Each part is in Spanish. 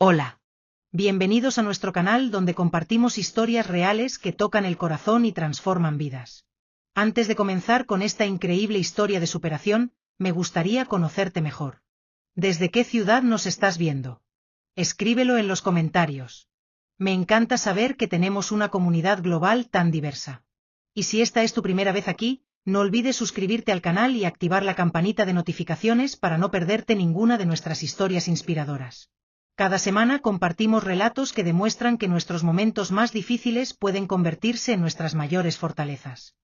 Hola. Bienvenidos a nuestro canal donde compartimos historias reales que tocan el corazón y transforman vidas. Antes de comenzar con esta increíble historia de superación, me gustaría conocerte mejor. ¿Desde qué ciudad nos estás viendo? Escríbelo en los comentarios. Me encanta saber que tenemos una comunidad global tan diversa. Y si esta es tu primera vez aquí, no olvides suscribirte al canal y activar la campanita de notificaciones para no perderte ninguna de nuestras historias inspiradoras. Cada semana compartimos relatos que demuestran que nuestros momentos más difíciles pueden convertirse en nuestras mayores fortalezas.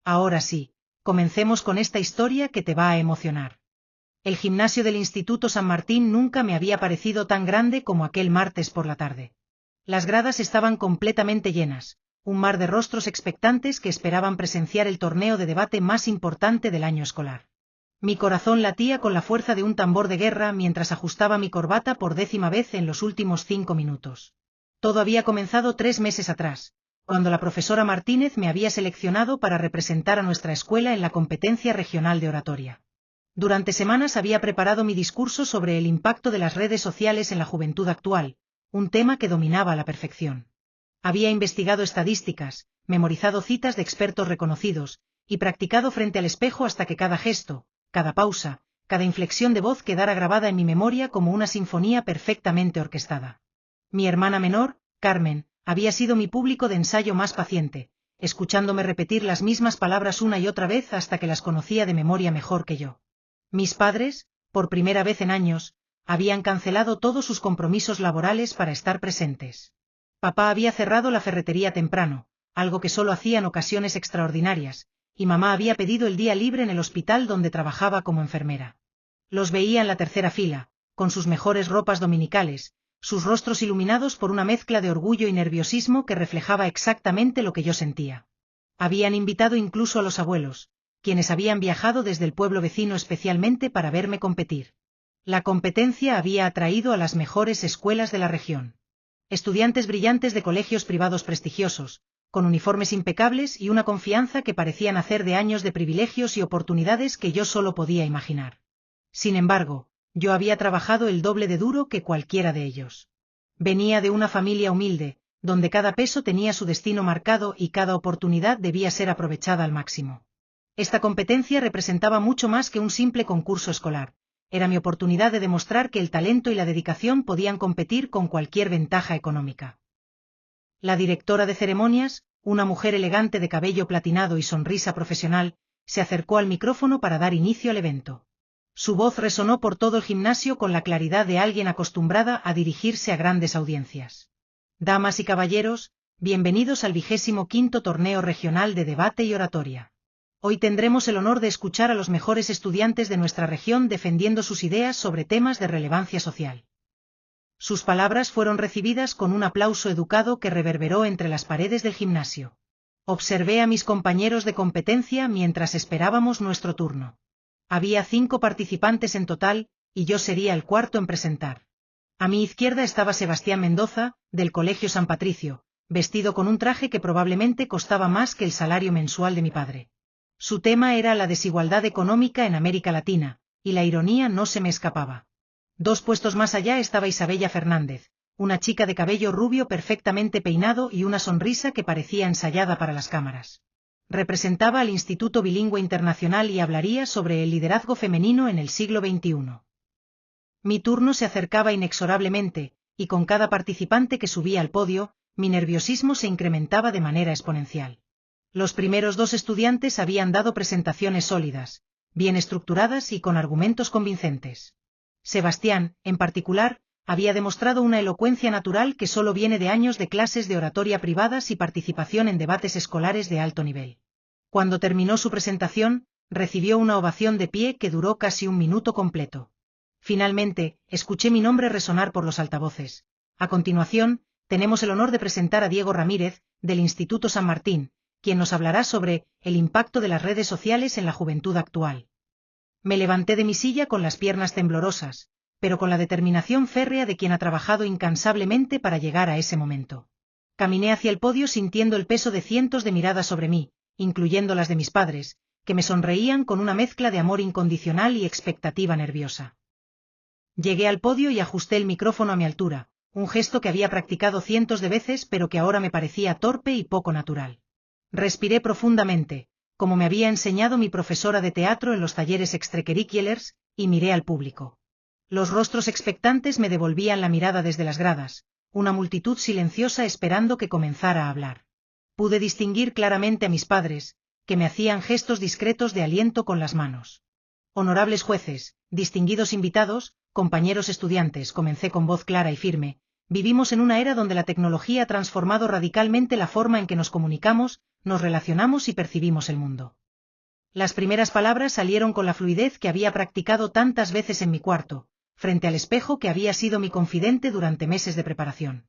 Ahora sí, comencemos con esta historia que te va a emocionar. El gimnasio del Instituto San Martín nunca me había parecido tan grande como aquel martes por la tarde. Las gradas estaban completamente llenas, un mar de rostros expectantes que esperaban presenciar el torneo de debate más importante del año escolar. Mi corazón latía con la fuerza de un tambor de guerra mientras ajustaba mi corbata por 10ª vez en los últimos 5 minutos. Todo había comenzado 3 meses atrás, cuando la profesora Martínez me había seleccionado para representar a nuestra escuela en la competencia regional de oratoria. Durante semanas había preparado mi discurso sobre el impacto de las redes sociales en la juventud actual, un tema que dominaba a la perfección. Había investigado estadísticas, memorizado citas de expertos reconocidos, y practicado frente al espejo hasta que cada gesto, cada pausa, cada inflexión de voz quedara grabada en mi memoria como una sinfonía perfectamente orquestada. Mi hermana menor, Carmen, había sido mi público de ensayo más paciente, escuchándome repetir las mismas palabras una y otra vez hasta que las conocía de memoria mejor que yo. Mis padres, por primera vez en años, habían cancelado todos sus compromisos laborales para estar presentes. Papá había cerrado la ferretería temprano, algo que solo hacía en ocasiones extraordinarias, y mamá había pedido el día libre en el hospital donde trabajaba como enfermera. Los veía en la tercera fila, con sus mejores ropas dominicales, sus rostros iluminados por una mezcla de orgullo y nerviosismo que reflejaba exactamente lo que yo sentía. Habían invitado incluso a los abuelos, quienes habían viajado desde el pueblo vecino especialmente para verme competir. La competencia había atraído a las mejores escuelas de la región. Estudiantes brillantes de colegios privados prestigiosos, con uniformes impecables y una confianza que parecía nacer de años de privilegios y oportunidades que yo solo podía imaginar. Sin embargo, yo había trabajado el doble de duro que cualquiera de ellos. Venía de una familia humilde, donde cada peso tenía su destino marcado y cada oportunidad debía ser aprovechada al máximo. Esta competencia representaba mucho más que un simple concurso escolar. Era mi oportunidad de demostrar que el talento y la dedicación podían competir con cualquier ventaja económica. La directora de ceremonias, una mujer elegante de cabello platinado y sonrisa profesional, se acercó al micrófono para dar inicio al evento. Su voz resonó por todo el gimnasio con la claridad de alguien acostumbrada a dirigirse a grandes audiencias. Damas y caballeros, bienvenidos al 25º torneo regional de debate y oratoria. Hoy tendremos el honor de escuchar a los mejores estudiantes de nuestra región defendiendo sus ideas sobre temas de relevancia social. Sus palabras fueron recibidas con un aplauso educado que reverberó entre las paredes del gimnasio. Observé a mis compañeros de competencia mientras esperábamos nuestro turno. Había 5 participantes en total, y yo sería el cuarto en presentar. A mi izquierda estaba Sebastián Mendoza, del Colegio San Patricio, vestido con un traje que probablemente costaba más que el salario mensual de mi padre. Su tema era la desigualdad económica en América Latina, y la ironía no se me escapaba. 2 puestos más allá estaba Isabella Fernández, una chica de cabello rubio perfectamente peinado y una sonrisa que parecía ensayada para las cámaras. Representaba al Instituto Bilingüe Internacional y hablaría sobre el liderazgo femenino en el siglo XXI. Mi turno se acercaba inexorablemente, y con cada participante que subía al podio, mi nerviosismo se incrementaba de manera exponencial. Los primeros 2 estudiantes habían dado presentaciones sólidas, bien estructuradas y con argumentos convincentes. Sebastián, en particular, había demostrado una elocuencia natural que solo viene de años de clases de oratoria privadas y participación en debates escolares de alto nivel. Cuando terminó su presentación, recibió una ovación de pie que duró casi 1 minuto completo. Finalmente, escuché mi nombre resonar por los altavoces. A continuación, tenemos el honor de presentar a Diego Ramírez, del Instituto San Martín, quien nos hablará sobre el impacto de las redes sociales en la juventud actual. Me levanté de mi silla con las piernas temblorosas, pero con la determinación férrea de quien ha trabajado incansablemente para llegar a ese momento. Caminé hacia el podio sintiendo el peso de cientos de miradas sobre mí, incluyendo las de mis padres, que me sonreían con una mezcla de amor incondicional y expectativa nerviosa. Llegué al podio y ajusté el micrófono a mi altura, un gesto que había practicado cientos de veces pero que ahora me parecía torpe y poco natural. Respiré profundamente, como me había enseñado mi profesora de teatro en los talleres extracurriculars, y miré al público. Los rostros expectantes me devolvían la mirada desde las gradas, una multitud silenciosa esperando que comenzara a hablar. Pude distinguir claramente a mis padres, que me hacían gestos discretos de aliento con las manos. Honorables jueces, distinguidos invitados, compañeros estudiantes, comencé con voz clara y firme, vivimos en una era donde la tecnología ha transformado radicalmente la forma en que nos comunicamos, nos relacionamos y percibimos el mundo. Las primeras palabras salieron con la fluidez que había practicado tantas veces en mi cuarto, frente al espejo que había sido mi confidente durante meses de preparación.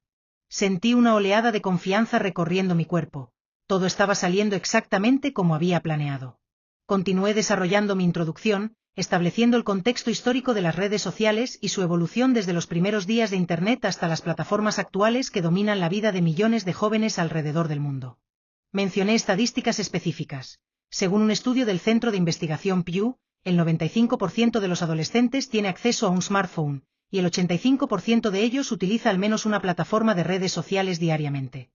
Sentí una oleada de confianza recorriendo mi cuerpo. Todo estaba saliendo exactamente como había planeado. Continué desarrollando mi introducción, estableciendo el contexto histórico de las redes sociales y su evolución desde los primeros días de Internet hasta las plataformas actuales que dominan la vida de millones de jóvenes alrededor del mundo. Mencioné estadísticas específicas. Según un estudio del Centro de Investigación Pew, el 95% de los adolescentes tiene acceso a un smartphone, y el 85% de ellos utiliza al menos una plataforma de redes sociales diariamente.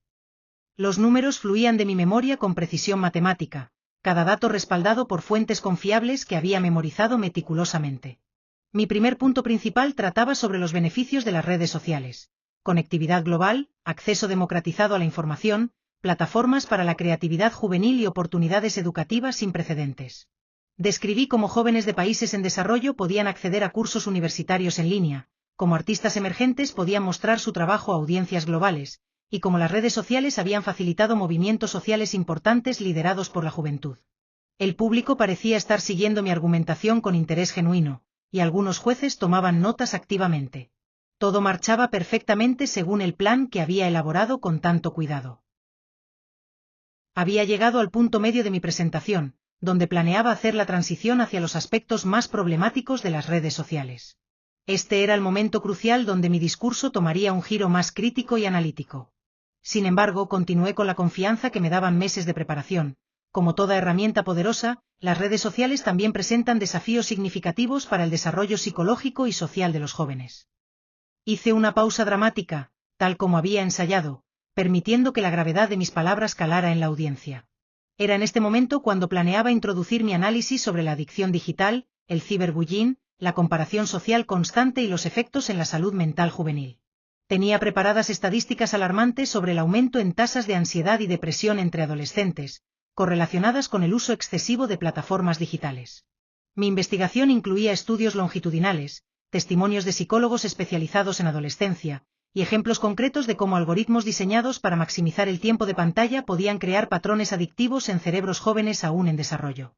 Los números fluían de mi memoria con precisión matemática, cada dato respaldado por fuentes confiables que había memorizado meticulosamente. Mi primer punto principal trataba sobre los beneficios de las redes sociales: conectividad global, acceso democratizado a la información, plataformas para la creatividad juvenil y oportunidades educativas sin precedentes. Describí cómo jóvenes de países en desarrollo podían acceder a cursos universitarios en línea, cómo artistas emergentes podían mostrar su trabajo a audiencias globales, y cómo las redes sociales habían facilitado movimientos sociales importantes liderados por la juventud. El público parecía estar siguiendo mi argumentación con interés genuino, y algunos jueces tomaban notas activamente. Todo marchaba perfectamente según el plan que había elaborado con tanto cuidado. Había llegado al punto medio de mi presentación, donde planeaba hacer la transición hacia los aspectos más problemáticos de las redes sociales. Este era el momento crucial donde mi discurso tomaría un giro más crítico y analítico. Sin embargo, continué con la confianza que me daban meses de preparación. Como toda herramienta poderosa, las redes sociales también presentan desafíos significativos para el desarrollo psicológico y social de los jóvenes. Hice una pausa dramática, tal como había ensayado, permitiendo que la gravedad de mis palabras calara en la audiencia. Era en este momento cuando planeaba introducir mi análisis sobre la adicción digital, el ciberbullying, la comparación social constante y los efectos en la salud mental juvenil. Tenía preparadas estadísticas alarmantes sobre el aumento en tasas de ansiedad y depresión entre adolescentes, correlacionadas con el uso excesivo de plataformas digitales. Mi investigación incluía estudios longitudinales, testimonios de psicólogos especializados en adolescencia, y ejemplos concretos de cómo algoritmos diseñados para maximizar el tiempo de pantalla podían crear patrones adictivos en cerebros jóvenes aún en desarrollo.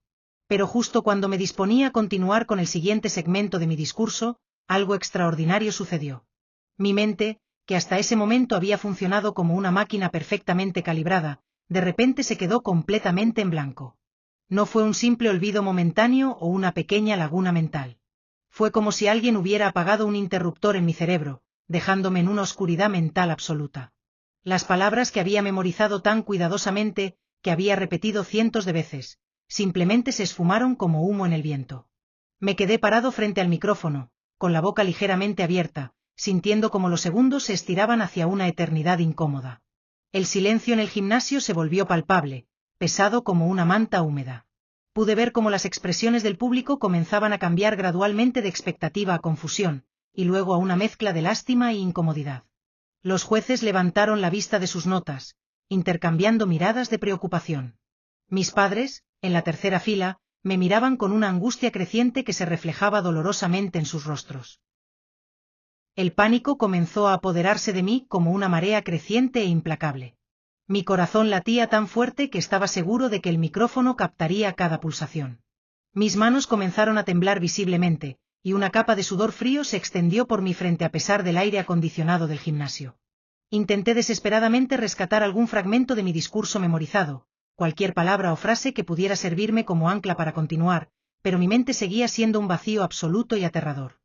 Pero justo cuando me disponía a continuar con el siguiente segmento de mi discurso, algo extraordinario sucedió. Mi mente, que hasta ese momento había funcionado como una máquina perfectamente calibrada, de repente se quedó completamente en blanco. No fue un simple olvido momentáneo o una pequeña laguna mental. Fue como si alguien hubiera apagado un interruptor en mi cerebro, dejándome en una oscuridad mental absoluta. Las palabras que había memorizado tan cuidadosamente, que había repetido cientos de veces, simplemente se esfumaron como humo en el viento. Me quedé parado frente al micrófono, con la boca ligeramente abierta, sintiendo como los segundos se estiraban hacia una eternidad incómoda. El silencio en el gimnasio se volvió palpable, pesado como una manta húmeda. Pude ver cómo las expresiones del público comenzaban a cambiar gradualmente de expectativa a confusión, y luego a una mezcla de lástima e incomodidad. Los jueces levantaron la vista de sus notas, intercambiando miradas de preocupación. Mis padres, en la tercera fila, me miraban con una angustia creciente que se reflejaba dolorosamente en sus rostros. El pánico comenzó a apoderarse de mí como una marea creciente e implacable. Mi corazón latía tan fuerte que estaba seguro de que el micrófono captaría cada pulsación. Mis manos comenzaron a temblar visiblemente, y una capa de sudor frío se extendió por mi frente a pesar del aire acondicionado del gimnasio. Intenté desesperadamente rescatar algún fragmento de mi discurso memorizado, cualquier palabra o frase que pudiera servirme como ancla para continuar, pero mi mente seguía siendo un vacío absoluto y aterrador.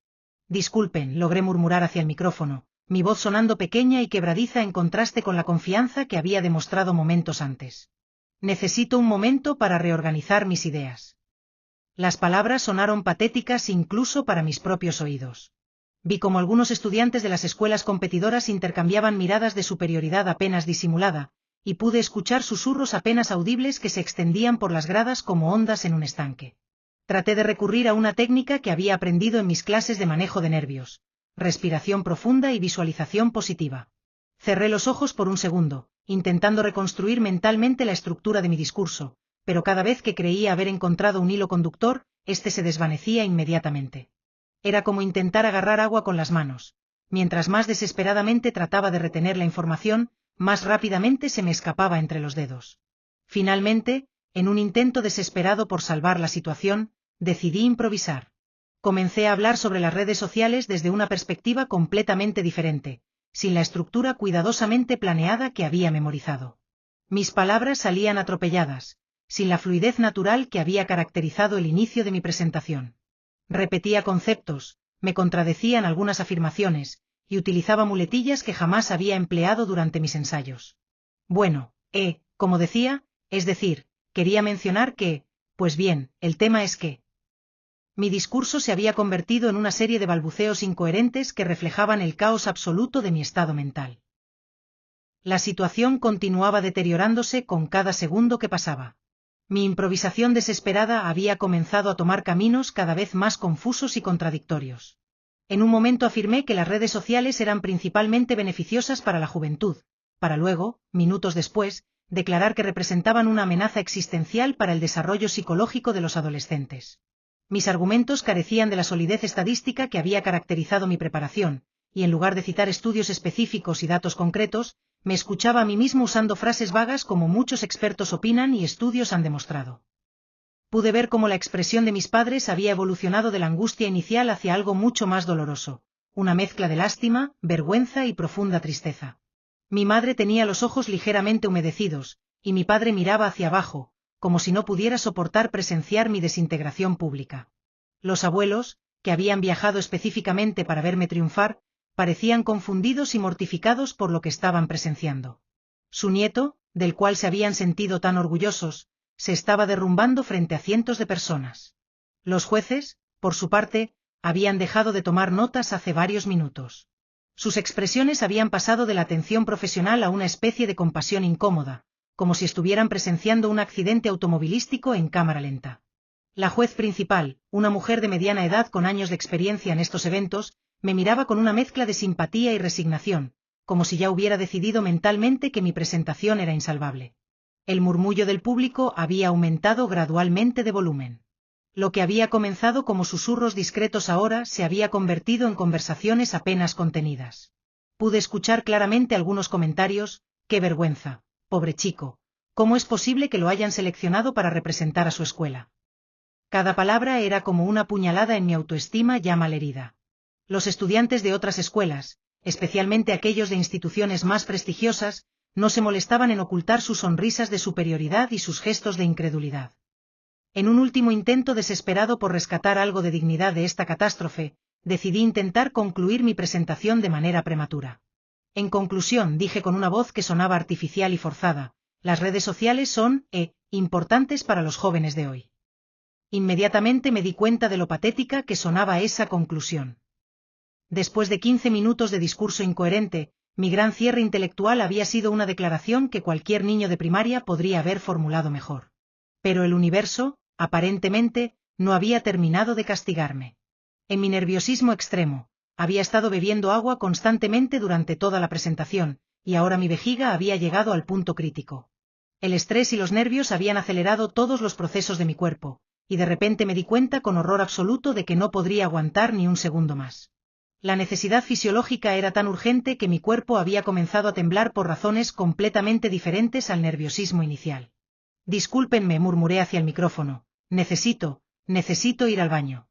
Disculpen, logré murmurar hacia el micrófono, mi voz sonando pequeña y quebradiza en contraste con la confianza que había demostrado momentos antes. Necesito un momento para reorganizar mis ideas. Las palabras sonaron patéticas incluso para mis propios oídos. Vi cómo algunos estudiantes de las escuelas competidoras intercambiaban miradas de superioridad apenas disimulada, y pude escuchar susurros apenas audibles que se extendían por las gradas como ondas en un estanque. Traté de recurrir a una técnica que había aprendido en mis clases de manejo de nervios: respiración profunda y visualización positiva. Cerré los ojos por un segundo, intentando reconstruir mentalmente la estructura de mi discurso, pero cada vez que creía haber encontrado un hilo conductor, este se desvanecía inmediatamente. Era como intentar agarrar agua con las manos. Mientras más desesperadamente trataba de retener la información, más rápidamente se me escapaba entre los dedos. Finalmente, en un intento desesperado por salvar la situación, decidí improvisar. Comencé a hablar sobre las redes sociales desde una perspectiva completamente diferente, sin la estructura cuidadosamente planeada que había memorizado. Mis palabras salían atropelladas, sin la fluidez natural que había caracterizado el inicio de mi presentación. Repetía conceptos, me contradecía en algunas afirmaciones, y utilizaba muletillas que jamás había empleado durante mis ensayos. Bueno, como decía, es decir, quería mencionar que, pues bien, el tema es que... Mi discurso se había convertido en una serie de balbuceos incoherentes que reflejaban el caos absoluto de mi estado mental. La situación continuaba deteriorándose con cada segundo que pasaba. Mi improvisación desesperada había comenzado a tomar caminos cada vez más confusos y contradictorios. En un momento afirmé que las redes sociales eran principalmente beneficiosas para la juventud, para luego, minutos después, declarar que representaban una amenaza existencial para el desarrollo psicológico de los adolescentes. Mis argumentos carecían de la solidez estadística que había caracterizado mi preparación, y en lugar de citar estudios específicos y datos concretos, me escuchaba a mí mismo usando frases vagas como muchos expertos opinan y estudios han demostrado. Pude ver cómo la expresión de mis padres había evolucionado de la angustia inicial hacia algo mucho más doloroso, una mezcla de lástima, vergüenza y profunda tristeza. Mi madre tenía los ojos ligeramente humedecidos, y mi padre miraba hacia abajo, como si no pudiera soportar presenciar mi desintegración pública. Los abuelos, que habían viajado específicamente para verme triunfar, parecían confundidos y mortificados por lo que estaban presenciando. Su nieto, del cual se habían sentido tan orgullosos, se estaba derrumbando frente a cientos de personas. Los jueces, por su parte, habían dejado de tomar notas hace varios minutos. Sus expresiones habían pasado de la atención profesional a una especie de compasión incómoda, como si estuvieran presenciando un accidente automovilístico en cámara lenta. La juez principal, una mujer de mediana edad con años de experiencia en estos eventos, me miraba con una mezcla de simpatía y resignación, como si ya hubiera decidido mentalmente que mi presentación era insalvable. El murmullo del público había aumentado gradualmente de volumen. Lo que había comenzado como susurros discretos ahora se había convertido en conversaciones apenas contenidas. Pude escuchar claramente algunos comentarios: «¡Qué vergüenza! Pobre chico, ¿cómo es posible que lo hayan seleccionado para representar a su escuela?». Cada palabra era como una puñalada en mi autoestima ya malherida. Los estudiantes de otras escuelas, especialmente aquellos de instituciones más prestigiosas, no se molestaban en ocultar sus sonrisas de superioridad y sus gestos de incredulidad. En un último intento desesperado por rescatar algo de dignidad de esta catástrofe, decidí intentar concluir mi presentación de manera prematura. En conclusión, dije con una voz que sonaba artificial y forzada, las redes sociales son, importantes para los jóvenes de hoy. Inmediatamente me di cuenta de lo patética que sonaba esa conclusión. Después de 15 minutos de discurso incoherente, mi gran cierre intelectual había sido una declaración que cualquier niño de primaria podría haber formulado mejor. Pero el universo, aparentemente, no había terminado de castigarme. En mi nerviosismo extremo, había estado bebiendo agua constantemente durante toda la presentación, y ahora mi vejiga había llegado al punto crítico. El estrés y los nervios habían acelerado todos los procesos de mi cuerpo, y de repente me di cuenta con horror absoluto de que no podría aguantar ni un segundo más. La necesidad fisiológica era tan urgente que mi cuerpo había comenzado a temblar por razones completamente diferentes al nerviosismo inicial. «Discúlpenme», murmuré hacia el micrófono, necesito ir al baño».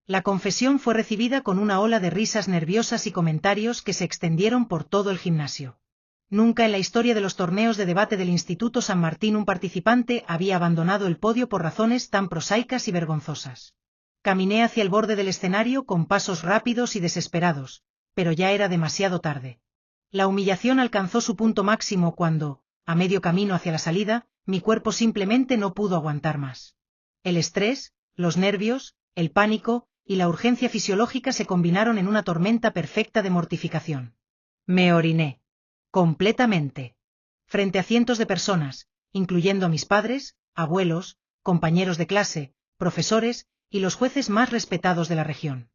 La confesión fue recibida con una ola de risas nerviosas y comentarios que se extendieron por todo el gimnasio. Nunca en la historia de los torneos de debate del Instituto San Martín un participante había abandonado el podio por razones tan prosaicas y vergonzosas. Caminé hacia el borde del escenario con pasos rápidos y desesperados, pero ya era demasiado tarde. La humillación alcanzó su punto máximo cuando, a medio camino hacia la salida, mi cuerpo simplemente no pudo aguantar más. El estrés, los nervios, el pánico, y la urgencia fisiológica se combinaron en una tormenta perfecta de mortificación. Me oriné. Completamente. Frente a cientos de personas, incluyendo a mis padres, abuelos, compañeros de clase, profesores, y los jueces más respetados de la región.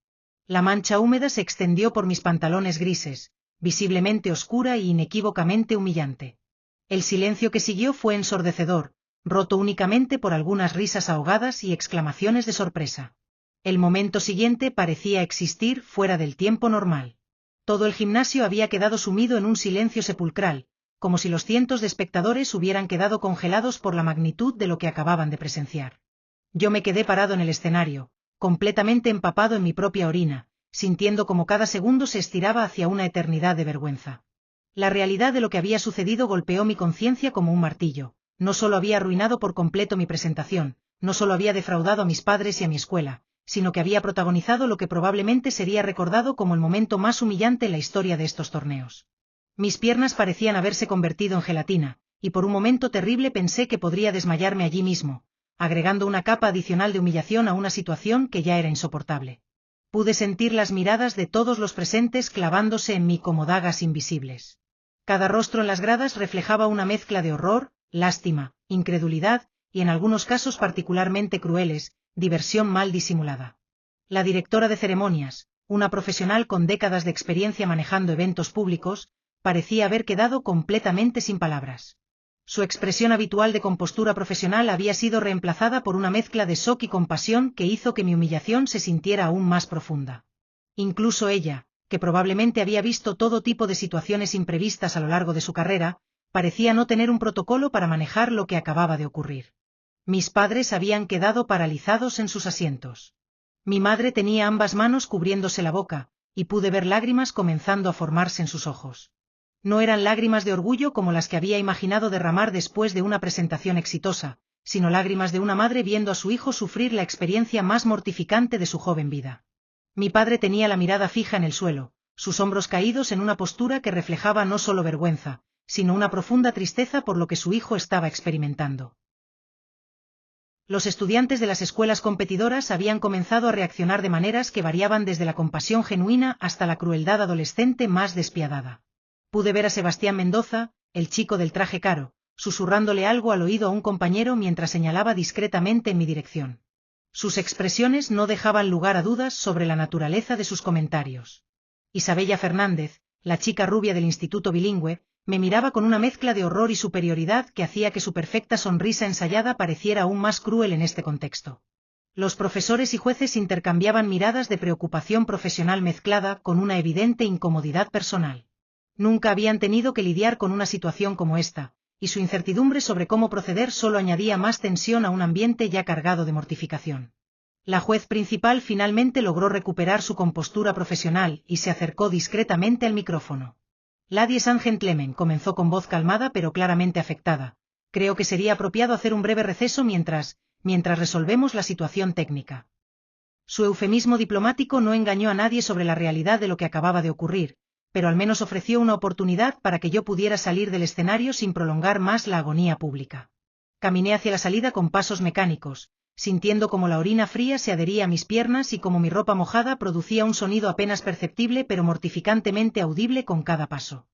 La mancha húmeda se extendió por mis pantalones grises, visiblemente oscura y inequívocamente humillante. El silencio que siguió fue ensordecedor, roto únicamente por algunas risas ahogadas y exclamaciones de sorpresa. El momento siguiente parecía existir fuera del tiempo normal. Todo el gimnasio había quedado sumido en un silencio sepulcral, como si los cientos de espectadores hubieran quedado congelados por la magnitud de lo que acababan de presenciar. Yo me quedé parado en el escenario, completamente empapado en mi propia orina, sintiendo como cada segundo se estiraba hacia una eternidad de vergüenza. La realidad de lo que había sucedido golpeó mi conciencia como un martillo. No solo había arruinado por completo mi presentación, no solo había defraudado a mis padres y a mi escuela, sino que había protagonizado lo que probablemente sería recordado como el momento más humillante en la historia de estos torneos. Mis piernas parecían haberse convertido en gelatina, y por un momento terrible pensé que podría desmayarme allí mismo, agregando una capa adicional de humillación a una situación que ya era insoportable. Pude sentir las miradas de todos los presentes clavándose en mí como dagas invisibles. Cada rostro en las gradas reflejaba una mezcla de horror, lástima, incredulidad, y en algunos casos particularmente crueles, diversión mal disimulada. La directora de ceremonias, una profesional con décadas de experiencia manejando eventos públicos, parecía haber quedado completamente sin palabras. Su expresión habitual de compostura profesional había sido reemplazada por una mezcla de shock y compasión que hizo que mi humillación se sintiera aún más profunda. Incluso ella, que probablemente había visto todo tipo de situaciones imprevistas a lo largo de su carrera, parecía no tener un protocolo para manejar lo que acababa de ocurrir. Mis padres habían quedado paralizados en sus asientos. Mi madre tenía ambas manos cubriéndose la boca, y pude ver lágrimas comenzando a formarse en sus ojos. No eran lágrimas de orgullo como las que había imaginado derramar después de una presentación exitosa, sino lágrimas de una madre viendo a su hijo sufrir la experiencia más mortificante de su joven vida. Mi padre tenía la mirada fija en el suelo, sus hombros caídos en una postura que reflejaba no solo vergüenza, sino una profunda tristeza por lo que su hijo estaba experimentando. Los estudiantes de las escuelas competidoras habían comenzado a reaccionar de maneras que variaban desde la compasión genuina hasta la crueldad adolescente más despiadada. Pude ver a Sebastián Mendoza, el chico del traje caro, susurrándole algo al oído a un compañero mientras señalaba discretamente en mi dirección. Sus expresiones no dejaban lugar a dudas sobre la naturaleza de sus comentarios. Isabella Fernández, la chica rubia del instituto bilingüe, me miraba con una mezcla de horror y superioridad que hacía que su perfecta sonrisa ensayada pareciera aún más cruel en este contexto. Los profesores y jueces intercambiaban miradas de preocupación profesional mezclada con una evidente incomodidad personal. Nunca habían tenido que lidiar con una situación como esta, y su incertidumbre sobre cómo proceder solo añadía más tensión a un ambiente ya cargado de mortificación. La juez principal finalmente logró recuperar su compostura profesional y se acercó discretamente al micrófono. Ladies and gentlemen, comenzó con voz calmada pero claramente afectada. Creo que sería apropiado hacer un breve receso mientras resolvemos la situación técnica. Su eufemismo diplomático no engañó a nadie sobre la realidad de lo que acababa de ocurrir, pero al menos ofreció una oportunidad para que yo pudiera salir del escenario sin prolongar más la agonía pública. Caminé hacia la salida con pasos mecánicos, sintiendo como la orina fría se adhería a mis piernas y como mi ropa mojada producía un sonido apenas perceptible pero mortificantemente audible con cada paso.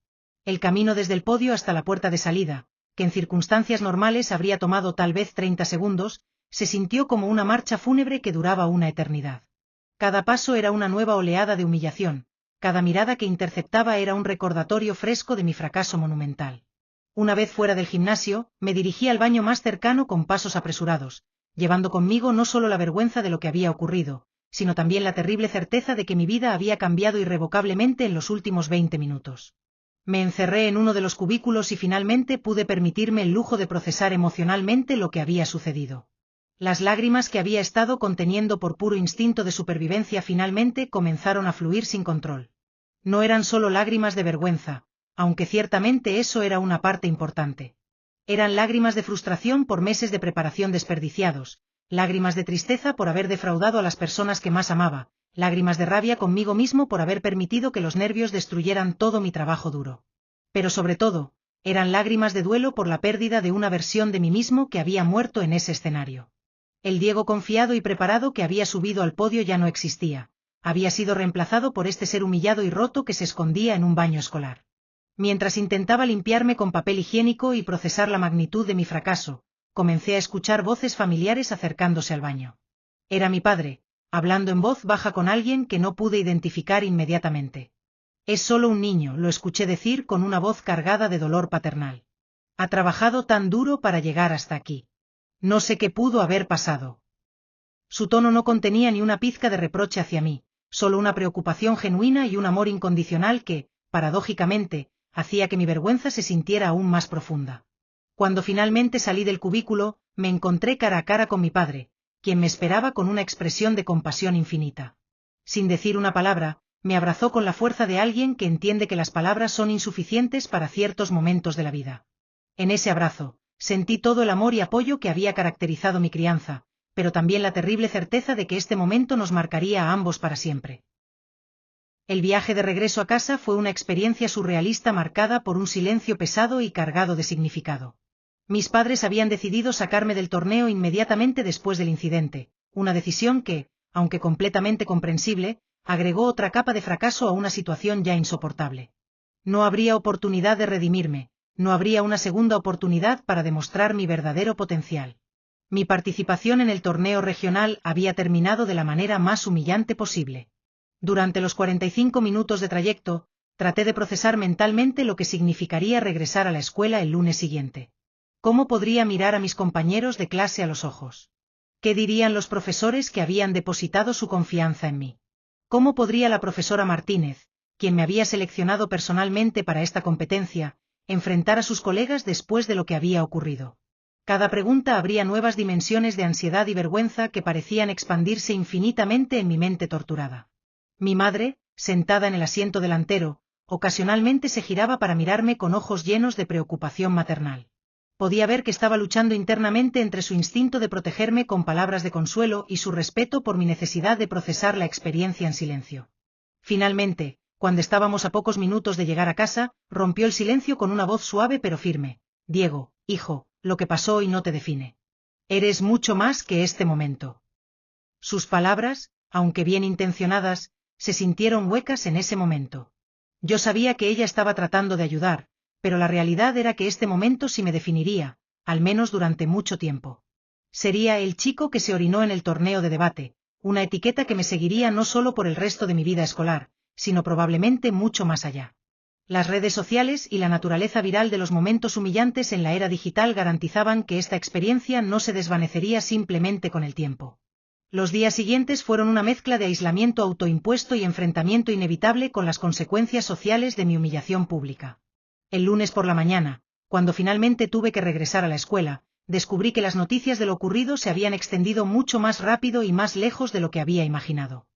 El camino desde el podio hasta la puerta de salida, que en circunstancias normales habría tomado tal vez 30 segundos, se sintió como una marcha fúnebre que duraba una eternidad. Cada paso era una nueva oleada de humillación, cada mirada que interceptaba era un recordatorio fresco de mi fracaso monumental. Una vez fuera del gimnasio, me dirigí al baño más cercano con pasos apresurados, llevando conmigo no solo la vergüenza de lo que había ocurrido, sino también la terrible certeza de que mi vida había cambiado irrevocablemente en los últimos 20 minutos. Me encerré en uno de los cubículos y finalmente pude permitirme el lujo de procesar emocionalmente lo que había sucedido. Las lágrimas que había estado conteniendo por puro instinto de supervivencia finalmente comenzaron a fluir sin control. No eran solo lágrimas de vergüenza, aunque ciertamente eso era una parte importante. Eran lágrimas de frustración por meses de preparación desperdiciados, lágrimas de tristeza por haber defraudado a las personas que más amaba, lágrimas de rabia conmigo mismo por haber permitido que los nervios destruyeran todo mi trabajo duro. Pero sobre todo, eran lágrimas de duelo por la pérdida de una versión de mí mismo que había muerto en ese escenario. El Diego confiado y preparado que había subido al podio ya no existía. Había sido reemplazado por este ser humillado y roto que se escondía en un baño escolar. Mientras intentaba limpiarme con papel higiénico y procesar la magnitud de mi fracaso, comencé a escuchar voces familiares acercándose al baño. Era mi padre, hablando en voz baja con alguien que no pude identificar inmediatamente. Es solo un niño, lo escuché decir con una voz cargada de dolor paternal. Ha trabajado tan duro para llegar hasta aquí. No sé qué pudo haber pasado. Su tono no contenía ni una pizca de reproche hacia mí, solo una preocupación genuina y un amor incondicional que, paradójicamente, hacía que mi vergüenza se sintiera aún más profunda. Cuando finalmente salí del cubículo, me encontré cara a cara con mi padre, quien me esperaba con una expresión de compasión infinita. Sin decir una palabra, me abrazó con la fuerza de alguien que entiende que las palabras son insuficientes para ciertos momentos de la vida. En ese abrazo, sentí todo el amor y apoyo que había caracterizado mi crianza, pero también la terrible certeza de que este momento nos marcaría a ambos para siempre. El viaje de regreso a casa fue una experiencia surrealista marcada por un silencio pesado y cargado de significado. Mis padres habían decidido sacarme del torneo inmediatamente después del incidente, una decisión que, aunque completamente comprensible, agregó otra capa de fracaso a una situación ya insoportable. No habría oportunidad de redimirme, no habría una segunda oportunidad para demostrar mi verdadero potencial. Mi participación en el torneo regional había terminado de la manera más humillante posible. Durante los 45 minutos de trayecto, traté de procesar mentalmente lo que significaría regresar a la escuela el lunes siguiente. ¿Cómo podría mirar a mis compañeros de clase a los ojos? ¿Qué dirían los profesores que habían depositado su confianza en mí? ¿Cómo podría la profesora Martínez, quien me había seleccionado personalmente para esta competencia, enfrentar a sus colegas después de lo que había ocurrido? Cada pregunta abría nuevas dimensiones de ansiedad y vergüenza que parecían expandirse infinitamente en mi mente torturada. Mi madre, sentada en el asiento delantero, ocasionalmente se giraba para mirarme con ojos llenos de preocupación maternal. Podía ver que estaba luchando internamente entre su instinto de protegerme con palabras de consuelo y su respeto por mi necesidad de procesar la experiencia en silencio. Finalmente, cuando estábamos a pocos minutos de llegar a casa, rompió el silencio con una voz suave pero firme. Diego, hijo, lo que pasó hoy no te define. Eres mucho más que este momento. Sus palabras, aunque bien intencionadas, se sintieron huecas en ese momento. Yo sabía que ella estaba tratando de ayudar, pero la realidad era que este momento sí me definiría, al menos durante mucho tiempo. Sería el chico que se orinó en el torneo de debate, una etiqueta que me seguiría no solo por el resto de mi vida escolar, sino probablemente mucho más allá. Las redes sociales y la naturaleza viral de los momentos humillantes en la era digital garantizaban que esta experiencia no se desvanecería simplemente con el tiempo. Los días siguientes fueron una mezcla de aislamiento autoimpuesto y enfrentamiento inevitable con las consecuencias sociales de mi humillación pública. El lunes por la mañana, cuando finalmente tuve que regresar a la escuela, descubrí que las noticias de lo ocurrido se habían extendido mucho más rápido y más lejos de lo que había imaginado.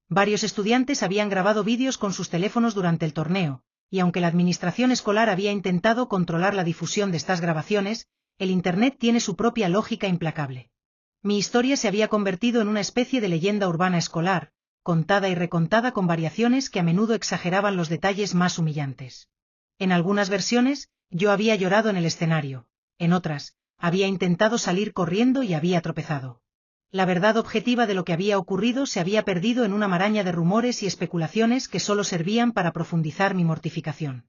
Varios estudiantes habían grabado vídeos con sus teléfonos durante el torneo, y aunque la administración escolar había intentado controlar la difusión de estas grabaciones, el Internet tiene su propia lógica implacable. Mi historia se había convertido en una especie de leyenda urbana escolar, contada y recontada con variaciones que a menudo exageraban los detalles más humillantes. En algunas versiones, yo había llorado en el escenario, en otras, había intentado salir corriendo y había tropezado. La verdad objetiva de lo que había ocurrido se había perdido en una maraña de rumores y especulaciones que solo servían para profundizar mi mortificación.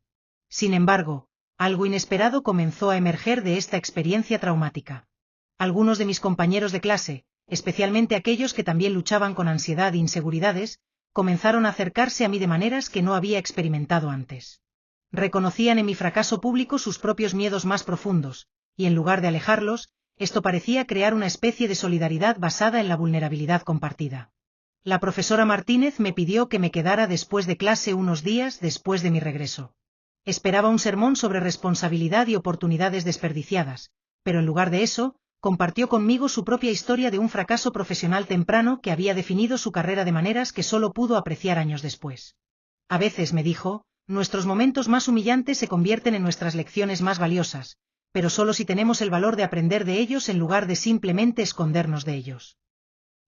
Sin embargo, algo inesperado comenzó a emerger de esta experiencia traumática. Algunos de mis compañeros de clase, especialmente aquellos que también luchaban con ansiedad e inseguridades, comenzaron a acercarse a mí de maneras que no había experimentado antes. Reconocían en mi fracaso público sus propios miedos más profundos, y en lugar de alejarlos, esto parecía crear una especie de solidaridad basada en la vulnerabilidad compartida. La profesora Martínez me pidió que me quedara después de clase unos días después de mi regreso. Esperaba un sermón sobre responsabilidad y oportunidades desperdiciadas, pero en lugar de eso, compartió conmigo su propia historia de un fracaso profesional temprano que había definido su carrera de maneras que solo pudo apreciar años después. A veces, me dijo, nuestros momentos más humillantes se convierten en nuestras lecciones más valiosas, pero solo si tenemos el valor de aprender de ellos en lugar de simplemente escondernos de ellos.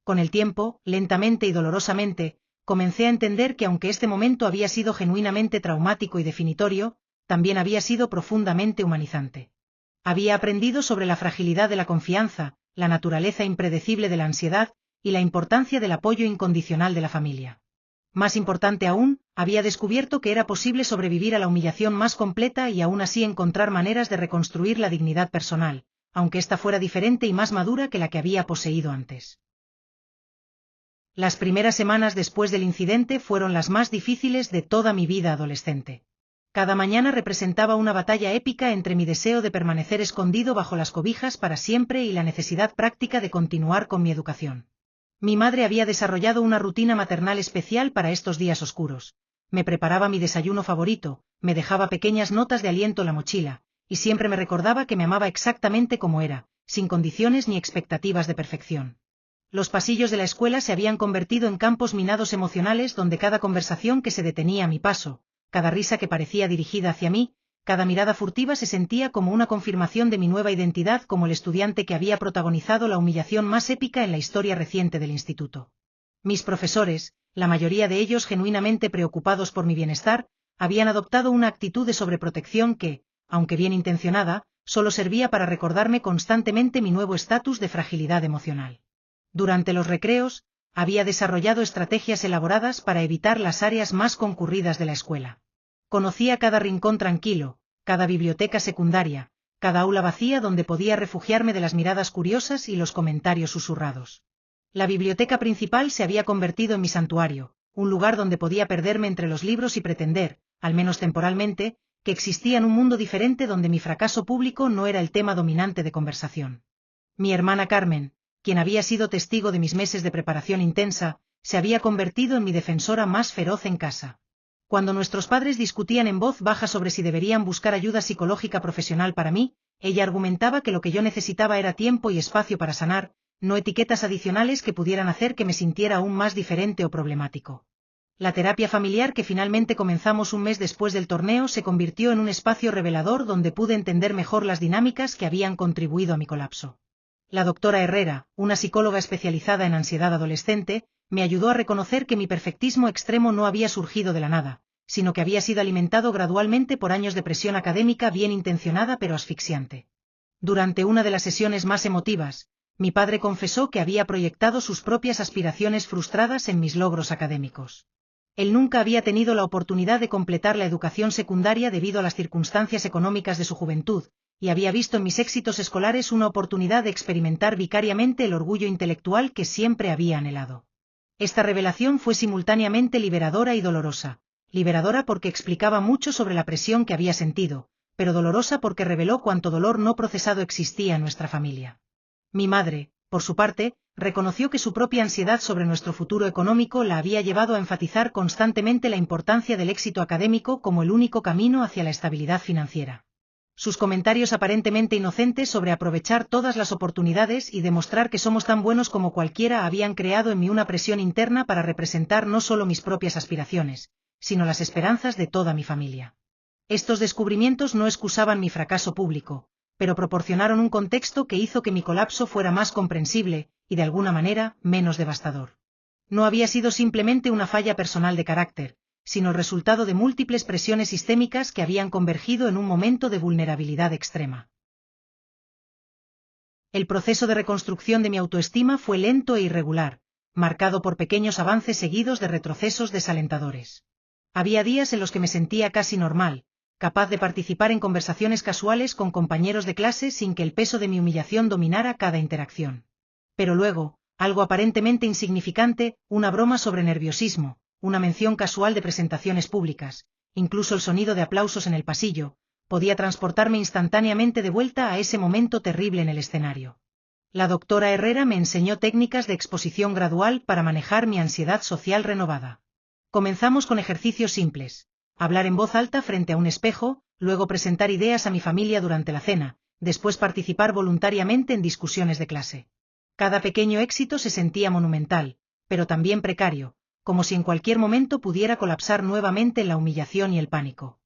Con el tiempo, lentamente y dolorosamente, comencé a entender que aunque este momento había sido genuinamente traumático y definitorio, también había sido profundamente humanizante. Había aprendido sobre la fragilidad de la confianza, la naturaleza impredecible de la ansiedad y la importancia del apoyo incondicional de la familia. Más importante aún, había descubierto que era posible sobrevivir a la humillación más completa y aún así encontrar maneras de reconstruir la dignidad personal, aunque ésta fuera diferente y más madura que la que había poseído antes. Las primeras semanas después del incidente fueron las más difíciles de toda mi vida adolescente. Cada mañana representaba una batalla épica entre mi deseo de permanecer escondido bajo las cobijas para siempre y la necesidad práctica de continuar con mi educación. Mi madre había desarrollado una rutina maternal especial para estos días oscuros. Me preparaba mi desayuno favorito, me dejaba pequeñas notas de aliento en la mochila, y siempre me recordaba que me amaba exactamente como era, sin condiciones ni expectativas de perfección. Los pasillos de la escuela se habían convertido en campos minados emocionales donde cada conversación que se detenía a mi paso, cada risa que parecía dirigida hacia mí, cada mirada furtiva se sentía como una confirmación de mi nueva identidad como el estudiante que había protagonizado la humillación más épica en la historia reciente del instituto. Mis profesores, la mayoría de ellos genuinamente preocupados por mi bienestar, habían adoptado una actitud de sobreprotección que, aunque bien intencionada, solo servía para recordarme constantemente mi nuevo estatus de fragilidad emocional. Durante los recreos, había desarrollado estrategias elaboradas para evitar las áreas más concurridas de la escuela. Conocía cada rincón tranquilo, cada biblioteca secundaria, cada aula vacía donde podía refugiarme de las miradas curiosas y los comentarios susurrados. La biblioteca principal se había convertido en mi santuario, un lugar donde podía perderme entre los libros y pretender, al menos temporalmente, que existía en un mundo diferente donde mi fracaso público no era el tema dominante de conversación. Mi hermana Carmen, quien había sido testigo de mis meses de preparación intensa, se había convertido en mi defensora más feroz en casa. Cuando nuestros padres discutían en voz baja sobre si deberían buscar ayuda psicológica profesional para mí, ella argumentaba que lo que yo necesitaba era tiempo y espacio para sanar, no etiquetas adicionales que pudieran hacer que me sintiera aún más diferente o problemático. La terapia familiar que finalmente comenzamos un mes después del torneo se convirtió en un espacio revelador donde pude entender mejor las dinámicas que habían contribuido a mi colapso. La doctora Herrera, una psicóloga especializada en ansiedad adolescente, me ayudó a reconocer que mi perfectismo extremo no había surgido de la nada, sino que había sido alimentado gradualmente por años de presión académica bien intencionada pero asfixiante. Durante una de las sesiones más emotivas, mi padre confesó que había proyectado sus propias aspiraciones frustradas en mis logros académicos. Él nunca había tenido la oportunidad de completar la educación secundaria debido a las circunstancias económicas de su juventud, y había visto en mis éxitos escolares una oportunidad de experimentar vicariamente el orgullo intelectual que siempre había anhelado. Esta revelación fue simultáneamente liberadora y dolorosa. Liberadora porque explicaba mucho sobre la presión que había sentido, pero dolorosa porque reveló cuánto dolor no procesado existía en nuestra familia. Mi madre, por su parte, reconoció que su propia ansiedad sobre nuestro futuro económico la había llevado a enfatizar constantemente la importancia del éxito académico como el único camino hacia la estabilidad financiera. Sus comentarios aparentemente inocentes sobre aprovechar todas las oportunidades y demostrar que somos tan buenos como cualquiera habían creado en mí una presión interna para representar no solo mis propias aspiraciones, sino las esperanzas de toda mi familia. Estos descubrimientos no excusaban mi fracaso público, pero proporcionaron un contexto que hizo que mi colapso fuera más comprensible, y de alguna manera, menos devastador. No había sido simplemente una falla personal de carácter, sino el resultado de múltiples presiones sistémicas que habían convergido en un momento de vulnerabilidad extrema. El proceso de reconstrucción de mi autoestima fue lento e irregular, marcado por pequeños avances seguidos de retrocesos desalentadores. Había días en los que me sentía casi normal, capaz de participar en conversaciones casuales con compañeros de clase sin que el peso de mi humillación dominara cada interacción. Pero luego, algo aparentemente insignificante, una broma sobre nerviosismo, una mención casual de presentaciones públicas, incluso el sonido de aplausos en el pasillo, podía transportarme instantáneamente de vuelta a ese momento terrible en el escenario. La doctora Herrera me enseñó técnicas de exposición gradual para manejar mi ansiedad social renovada. Comenzamos con ejercicios simples: hablar en voz alta frente a un espejo, luego presentar ideas a mi familia durante la cena, después participar voluntariamente en discusiones de clase. Cada pequeño éxito se sentía monumental, pero también precario, como si en cualquier momento pudiera colapsar nuevamente en la humillación y el pánico.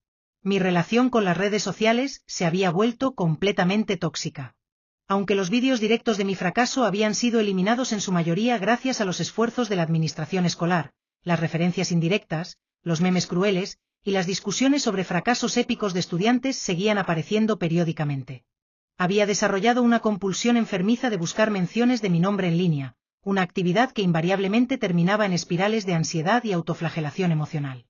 Mi relación con las redes sociales se había vuelto completamente tóxica. Aunque los vídeos directos de mi fracaso habían sido eliminados en su mayoría gracias a los esfuerzos de la administración escolar, las referencias indirectas, los memes crueles, y las discusiones sobre fracasos épicos de estudiantes seguían apareciendo periódicamente. Había desarrollado una compulsión enfermiza de buscar menciones de mi nombre en línea, una actividad que invariablemente terminaba en espirales de ansiedad y autoflagelación emocional.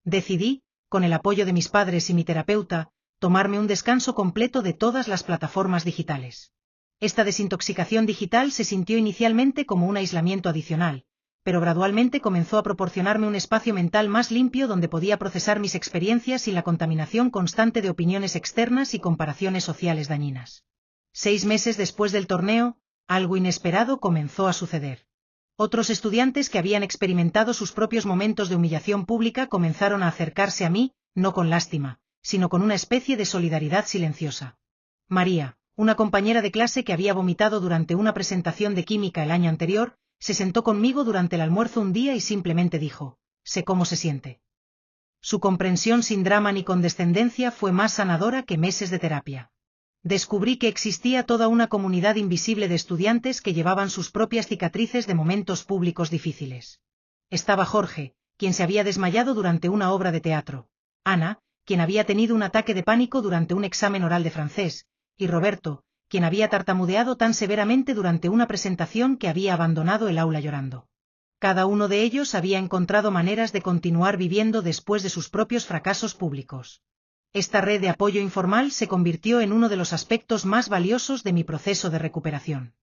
Decidí, con el apoyo de mis padres y mi terapeuta, tomarme un descanso completo de todas las plataformas digitales. Esta desintoxicación digital se sintió inicialmente como un aislamiento adicional, pero gradualmente comenzó a proporcionarme un espacio mental más limpio donde podía procesar mis experiencias sin la contaminación constante de opiniones externas y comparaciones sociales dañinas. 6 meses después del torneo, algo inesperado comenzó a suceder. Otros estudiantes que habían experimentado sus propios momentos de humillación pública comenzaron a acercarse a mí, no con lástima, sino con una especie de solidaridad silenciosa. María, una compañera de clase que había vomitado durante una presentación de química el año anterior, se sentó conmigo durante el almuerzo un día y simplemente dijo: «Sé cómo se siente». Su comprensión sin drama ni condescendencia fue más sanadora que meses de terapia. Descubrí que existía toda una comunidad invisible de estudiantes que llevaban sus propias cicatrices de momentos públicos difíciles. Estaba Jorge, quien se había desmayado durante una obra de teatro; Ana, quien había tenido un ataque de pánico durante un examen oral de francés; y Roberto, quien había tartamudeado tan severamente durante una presentación que había abandonado el aula llorando. Cada uno de ellos había encontrado maneras de continuar viviendo después de sus propios fracasos públicos. Esta red de apoyo informal se convirtió en uno de los aspectos más valiosos de mi proceso de recuperación.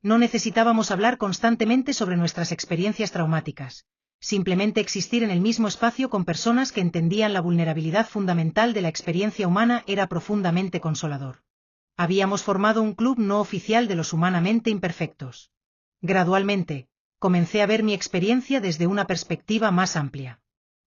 No necesitábamos hablar constantemente sobre nuestras experiencias traumáticas, simplemente existir en el mismo espacio con personas que entendían la vulnerabilidad fundamental de la experiencia humana era profundamente consolador. Habíamos formado un club no oficial de los humanamente imperfectos. Gradualmente, comencé a ver mi experiencia desde una perspectiva más amplia.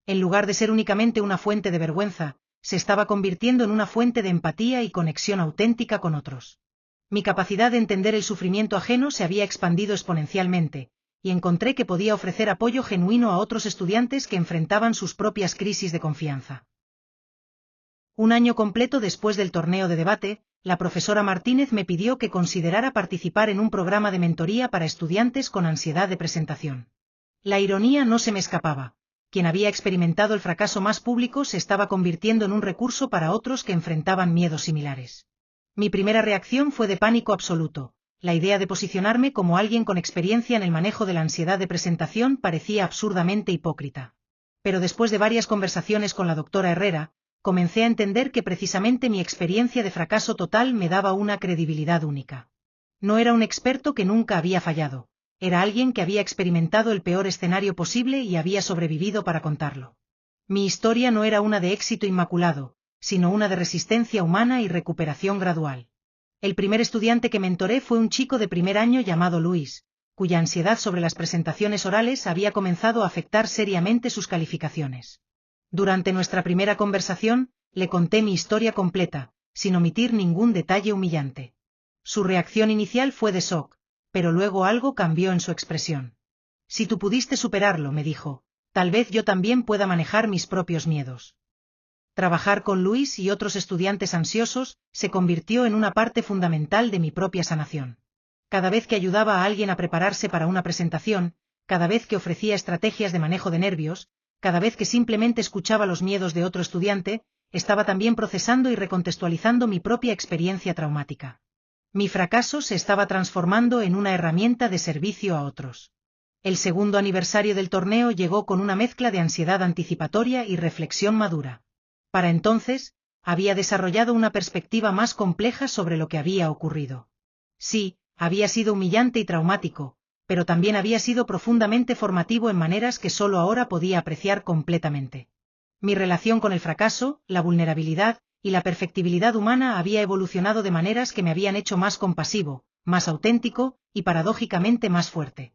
En lugar de ser únicamente una fuente de vergüenza, se estaba convirtiendo en una fuente de empatía y conexión auténtica con otros. Mi capacidad de entender el sufrimiento ajeno se había expandido exponencialmente, y encontré que podía ofrecer apoyo genuino a otros estudiantes que enfrentaban sus propias crisis de confianza. Un año completo después del torneo de debate, la profesora Martínez me pidió que considerara participar en un programa de mentoría para estudiantes con ansiedad de presentación. La ironía no se me escapaba. Quien había experimentado el fracaso más público se estaba convirtiendo en un recurso para otros que enfrentaban miedos similares. Mi primera reacción fue de pánico absoluto. La idea de posicionarme como alguien con experiencia en el manejo de la ansiedad de presentación parecía absurdamente hipócrita. Pero después de varias conversaciones con la doctora Herrera, comencé a entender que precisamente mi experiencia de fracaso total me daba una credibilidad única. No era un experto que nunca había fallado. Era alguien que había experimentado el peor escenario posible y había sobrevivido para contarlo. Mi historia no era una de éxito inmaculado, sino una de resistencia humana y recuperación gradual. El primer estudiante que mentoré fue un chico de primer año llamado Luis, cuya ansiedad sobre las presentaciones orales había comenzado a afectar seriamente sus calificaciones. Durante nuestra primera conversación, le conté mi historia completa, sin omitir ningún detalle humillante. Su reacción inicial fue de shock, pero luego algo cambió en su expresión. «Si tú pudiste superarlo», me dijo, «tal vez yo también pueda manejar mis propios miedos». Trabajar con Luis y otros estudiantes ansiosos se convirtió en una parte fundamental de mi propia sanación. Cada vez que ayudaba a alguien a prepararse para una presentación, cada vez que ofrecía estrategias de manejo de nervios, cada vez que simplemente escuchaba los miedos de otro estudiante, estaba también procesando y recontextualizando mi propia experiencia traumática. Mi fracaso se estaba transformando en una herramienta de servicio a otros. El segundo aniversario del torneo llegó con una mezcla de ansiedad anticipatoria y reflexión madura. Para entonces, había desarrollado una perspectiva más compleja sobre lo que había ocurrido. Sí, había sido humillante y traumático, pero también había sido profundamente formativo en maneras que solo ahora podía apreciar completamente. Mi relación con el fracaso, la vulnerabilidad y la perfectibilidad humana había evolucionado de maneras que me habían hecho más compasivo, más auténtico y paradójicamente más fuerte.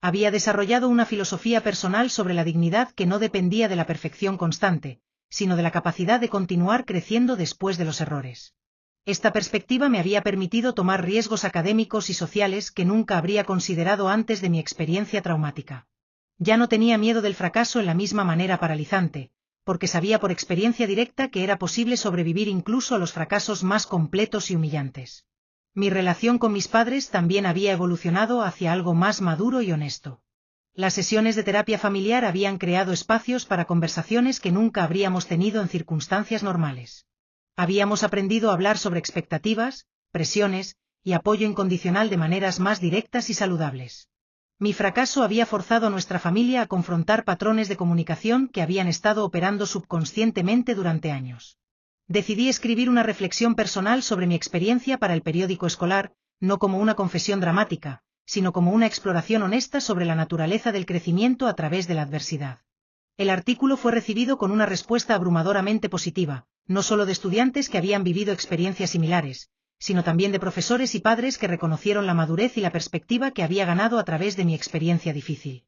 Había desarrollado una filosofía personal sobre la dignidad que no dependía de la perfección constante, sino de la capacidad de continuar creciendo después de los errores. Esta perspectiva me había permitido tomar riesgos académicos y sociales que nunca habría considerado antes de mi experiencia traumática. Ya no tenía miedo del fracaso en la misma manera paralizante, porque sabía por experiencia directa que era posible sobrevivir incluso a los fracasos más completos y humillantes. Mi relación con mis padres también había evolucionado hacia algo más maduro y honesto. Las sesiones de terapia familiar habían creado espacios para conversaciones que nunca habríamos tenido en circunstancias normales. Habíamos aprendido a hablar sobre expectativas, presiones y apoyo incondicional de maneras más directas y saludables. Mi fracaso había forzado a nuestra familia a confrontar patrones de comunicación que habían estado operando subconscientemente durante años. Decidí escribir una reflexión personal sobre mi experiencia para el periódico escolar, no como una confesión dramática, sino como una exploración honesta sobre la naturaleza del crecimiento a través de la adversidad. El artículo fue recibido con una respuesta abrumadoramente positiva, no solo de estudiantes que habían vivido experiencias similares, sino también de profesores y padres que reconocieron la madurez y la perspectiva que había ganado a través de mi experiencia difícil.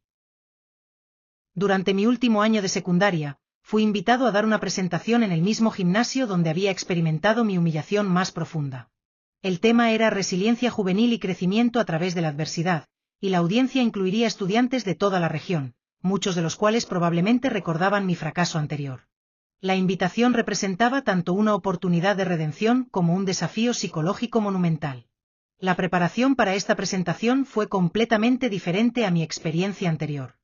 Durante mi último año de secundaria, fui invitado a dar una presentación en el mismo gimnasio donde había experimentado mi humillación más profunda. El tema era resiliencia juvenil y crecimiento a través de la adversidad, y la audiencia incluiría estudiantes de toda la región, muchos de los cuales probablemente recordaban mi fracaso anterior. La invitación representaba tanto una oportunidad de redención como un desafío psicológico monumental. La preparación para esta presentación fue completamente diferente a mi experiencia anterior.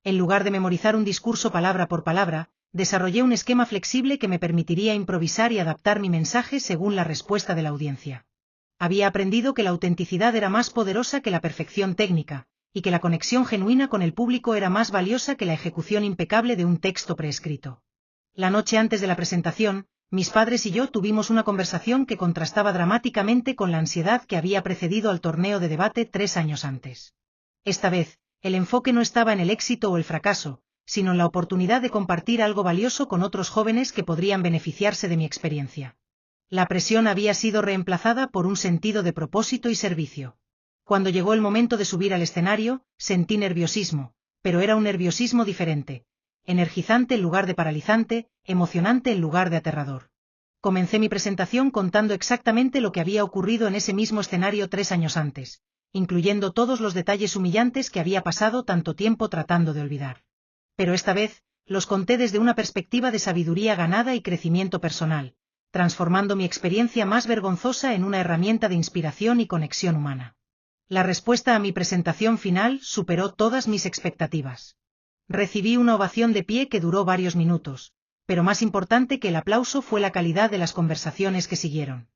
En lugar de memorizar un discurso palabra por palabra, desarrollé un esquema flexible que me permitiría improvisar y adaptar mi mensaje según la respuesta de la audiencia. Había aprendido que la autenticidad era más poderosa que la perfección técnica, y que la conexión genuina con el público era más valiosa que la ejecución impecable de un texto preescrito. La noche antes de la presentación, mis padres y yo tuvimos una conversación que contrastaba dramáticamente con la ansiedad que había precedido al torneo de debate 3 años antes. Esta vez, el enfoque no estaba en el éxito o el fracaso, sino en la oportunidad de compartir algo valioso con otros jóvenes que podrían beneficiarse de mi experiencia. La presión había sido reemplazada por un sentido de propósito y servicio. Cuando llegó el momento de subir al escenario, sentí nerviosismo, pero era un nerviosismo diferente. Energizante en lugar de paralizante, emocionante en lugar de aterrador. Comencé mi presentación contando exactamente lo que había ocurrido en ese mismo escenario 3 años antes, incluyendo todos los detalles humillantes que había pasado tanto tiempo tratando de olvidar. Pero esta vez, los conté desde una perspectiva de sabiduría ganada y crecimiento personal, transformando mi experiencia más vergonzosa en una herramienta de inspiración y conexión humana. La respuesta a mi presentación final superó todas mis expectativas. Recibí una ovación de pie que duró varios minutos, pero más importante que el aplauso fue la calidad de las conversaciones que siguieron.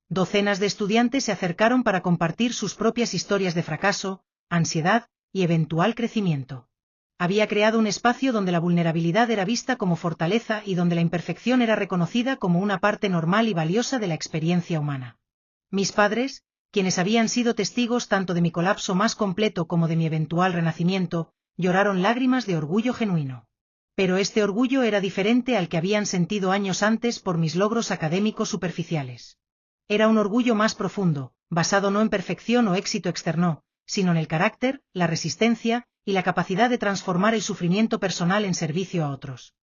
Docenas de estudiantes se acercaron para compartir sus propias historias de fracaso, ansiedad y eventual crecimiento. Había creado un espacio donde la vulnerabilidad era vista como fortaleza y donde la imperfección era reconocida como una parte normal y valiosa de la experiencia humana. Mis padres, quienes habían sido testigos tanto de mi colapso más completo como de mi eventual renacimiento, lloraron lágrimas de orgullo genuino. Pero este orgullo era diferente al que habían sentido años antes por mis logros académicos superficiales. Era un orgullo más profundo, basado no en perfección o éxito externo, sino en el carácter, la resistencia y la capacidad de transformar el sufrimiento personal en servicio a otros.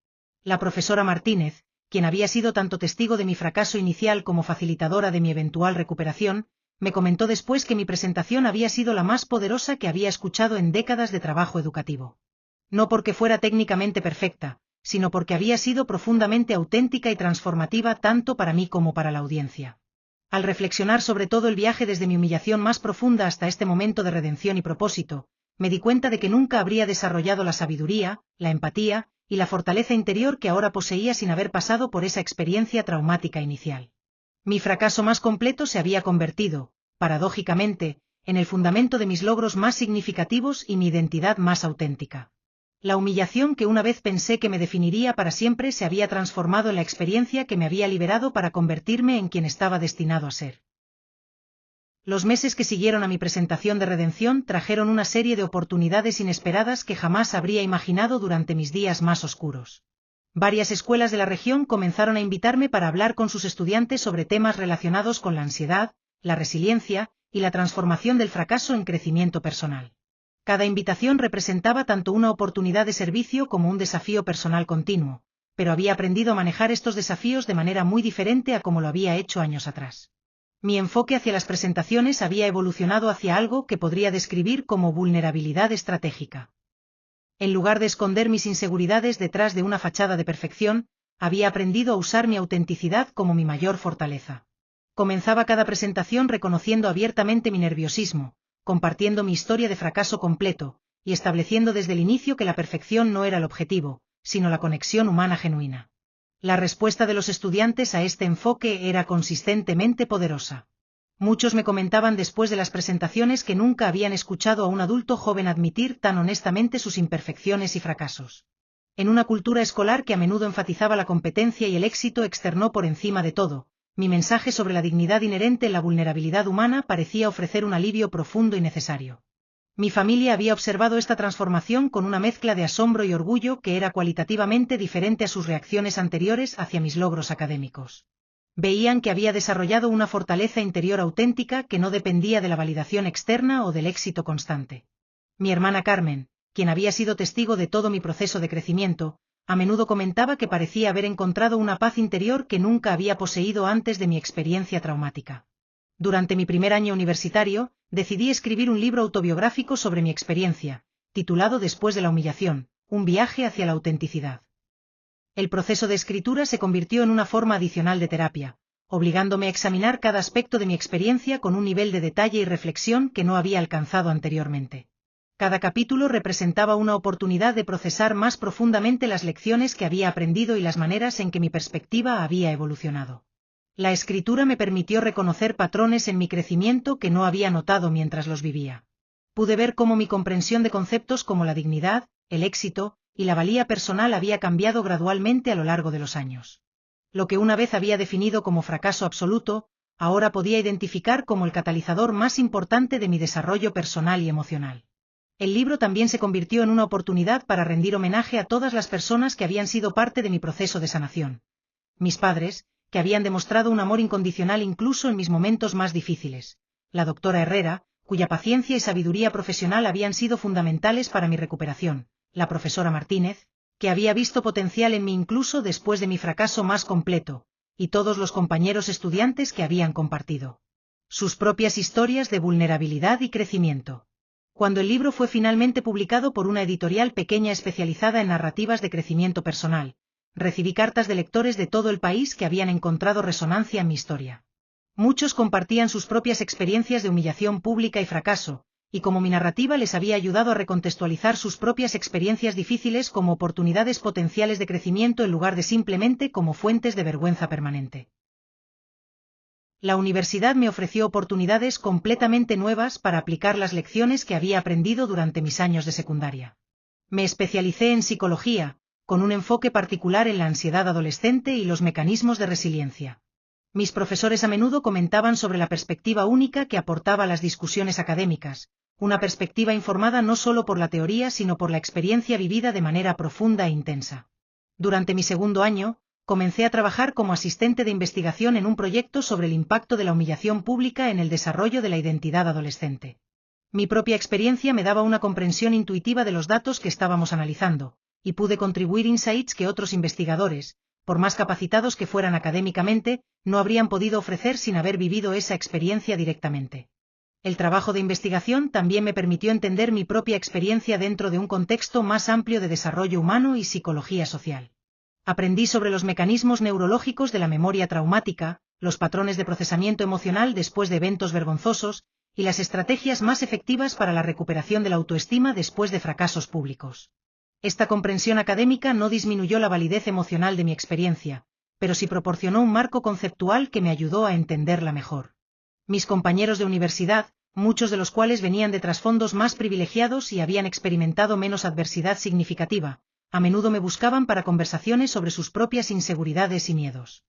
La profesora Martínez, quien había sido tanto testigo de mi fracaso inicial como facilitadora de mi eventual recuperación, me comentó después que mi presentación había sido la más poderosa que había escuchado en décadas de trabajo educativo. No porque fuera técnicamente perfecta, sino porque había sido profundamente auténtica y transformativa tanto para mí como para la audiencia. Al reflexionar sobre todo el viaje desde mi humillación más profunda hasta este momento de redención y propósito, me di cuenta de que nunca habría desarrollado la sabiduría, la empatía y la fortaleza interior que ahora poseía sin haber pasado por esa experiencia traumática inicial. Mi fracaso más completo se había convertido, paradójicamente, en el fundamento de mis logros más significativos y mi identidad más auténtica. La humillación que una vez pensé que me definiría para siempre se había transformado en la experiencia que me había liberado para convertirme en quien estaba destinado a ser. Los meses que siguieron a mi presentación de redención trajeron una serie de oportunidades inesperadas que jamás habría imaginado durante mis días más oscuros. Varias escuelas de la región comenzaron a invitarme para hablar con sus estudiantes sobre temas relacionados con la ansiedad, la resiliencia y la transformación del fracaso en crecimiento personal. Cada invitación representaba tanto una oportunidad de servicio como un desafío personal continuo, pero había aprendido a manejar estos desafíos de manera muy diferente a como lo había hecho años atrás. Mi enfoque hacia las presentaciones había evolucionado hacia algo que podría describir como vulnerabilidad estratégica. En lugar de esconder mis inseguridades detrás de una fachada de perfección, había aprendido a usar mi autenticidad como mi mayor fortaleza. Comenzaba cada presentación reconociendo abiertamente mi nerviosismo, compartiendo mi historia de fracaso completo, y estableciendo desde el inicio que la perfección no era el objetivo, sino la conexión humana genuina. La respuesta de los estudiantes a este enfoque era consistentemente poderosa. Muchos me comentaban después de las presentaciones que nunca habían escuchado a un adulto joven admitir tan honestamente sus imperfecciones y fracasos. En una cultura escolar que a menudo enfatizaba la competencia y el éxito externo por encima de todo, mi mensaje sobre la dignidad inherente en la vulnerabilidad humana parecía ofrecer un alivio profundo y necesario. Mi familia había observado esta transformación con una mezcla de asombro y orgullo que era cualitativamente diferente a sus reacciones anteriores hacia mis logros académicos. Veían que había desarrollado una fortaleza interior auténtica que no dependía de la validación externa o del éxito constante. Mi hermana Carmen, quien había sido testigo de todo mi proceso de crecimiento, a menudo comentaba que parecía haber encontrado una paz interior que nunca había poseído antes de mi experiencia traumática. Durante mi primer año universitario, decidí escribir un libro autobiográfico sobre mi experiencia, titulado Después de la humillación, un viaje hacia la autenticidad. El proceso de escritura se convirtió en una forma adicional de terapia, obligándome a examinar cada aspecto de mi experiencia con un nivel de detalle y reflexión que no había alcanzado anteriormente. Cada capítulo representaba una oportunidad de procesar más profundamente las lecciones que había aprendido y las maneras en que mi perspectiva había evolucionado. La escritura me permitió reconocer patrones en mi crecimiento que no había notado mientras los vivía. Pude ver cómo mi comprensión de conceptos como la dignidad, el éxito y la valía personal había cambiado gradualmente a lo largo de los años. Lo que una vez había definido como fracaso absoluto, ahora podía identificar como el catalizador más importante de mi desarrollo personal y emocional. El libro también se convirtió en una oportunidad para rendir homenaje a todas las personas que habían sido parte de mi proceso de sanación. Mis padres, que habían demostrado un amor incondicional incluso en mis momentos más difíciles. La doctora Herrera, cuya paciencia y sabiduría profesional habían sido fundamentales para mi recuperación. La profesora Martínez, que había visto potencial en mí incluso después de mi fracaso más completo, y todos los compañeros estudiantes que habían compartido sus propias historias de vulnerabilidad y crecimiento. Cuando el libro fue finalmente publicado por una editorial pequeña especializada en narrativas de crecimiento personal, recibí cartas de lectores de todo el país que habían encontrado resonancia en mi historia. Muchos compartían sus propias experiencias de humillación pública y fracaso, y como mi narrativa les había ayudado a recontextualizar sus propias experiencias difíciles como oportunidades potenciales de crecimiento en lugar de simplemente como fuentes de vergüenza permanente. La universidad me ofreció oportunidades completamente nuevas para aplicar las lecciones que había aprendido durante mis años de secundaria. Me especialicé en psicología, con un enfoque particular en la ansiedad adolescente y los mecanismos de resiliencia. Mis profesores a menudo comentaban sobre la perspectiva única que aportaba las discusiones académicas, una perspectiva informada no solo por la teoría sino por la experiencia vivida de manera profunda e intensa. Durante mi segundo año, comencé a trabajar como asistente de investigación en un proyecto sobre el impacto de la humillación pública en el desarrollo de la identidad adolescente. Mi propia experiencia me daba una comprensión intuitiva de los datos que estábamos analizando, y pude contribuir insights que otros investigadores, por más capacitados que fueran académicamente, no habrían podido ofrecer sin haber vivido esa experiencia directamente. El trabajo de investigación también me permitió entender mi propia experiencia dentro de un contexto más amplio de desarrollo humano y psicología social. Aprendí sobre los mecanismos neurológicos de la memoria traumática, los patrones de procesamiento emocional después de eventos vergonzosos, y las estrategias más efectivas para la recuperación de la autoestima después de fracasos públicos. Esta comprensión académica no disminuyó la validez emocional de mi experiencia, pero sí proporcionó un marco conceptual que me ayudó a entenderla mejor. Mis compañeros de universidad, muchos de los cuales venían de trasfondos más privilegiados y habían experimentado menos adversidad significativa, a menudo me buscaban para conversaciones sobre sus propias inseguridades y miedos.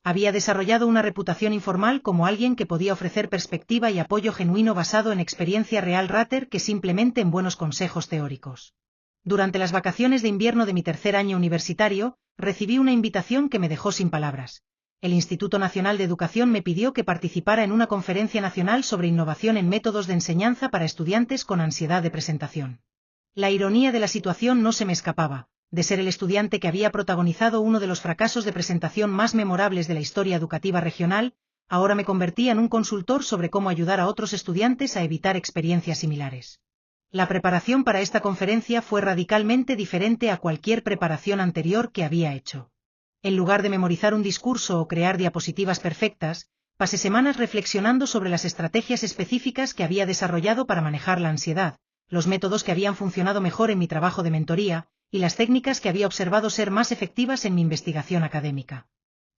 Había desarrollado una reputación informal como alguien que podía ofrecer perspectiva y apoyo genuino basado en experiencia real que simplemente en buenos consejos teóricos. Durante las vacaciones de invierno de mi tercer año universitario, recibí una invitación que me dejó sin palabras. El Instituto Nacional de Educación me pidió que participara en una conferencia nacional sobre innovación en métodos de enseñanza para estudiantes con ansiedad de presentación. La ironía de la situación no se me escapaba. De ser el estudiante que había protagonizado uno de los fracasos de presentación más memorables de la historia educativa regional, ahora me convertía en un consultor sobre cómo ayudar a otros estudiantes a evitar experiencias similares. La preparación para esta conferencia fue radicalmente diferente a cualquier preparación anterior que había hecho. En lugar de memorizar un discurso o crear diapositivas perfectas, pasé semanas reflexionando sobre las estrategias específicas que había desarrollado para manejar la ansiedad, los métodos que habían funcionado mejor en mi trabajo de mentoría, y las técnicas que había observado ser más efectivas en mi investigación académica.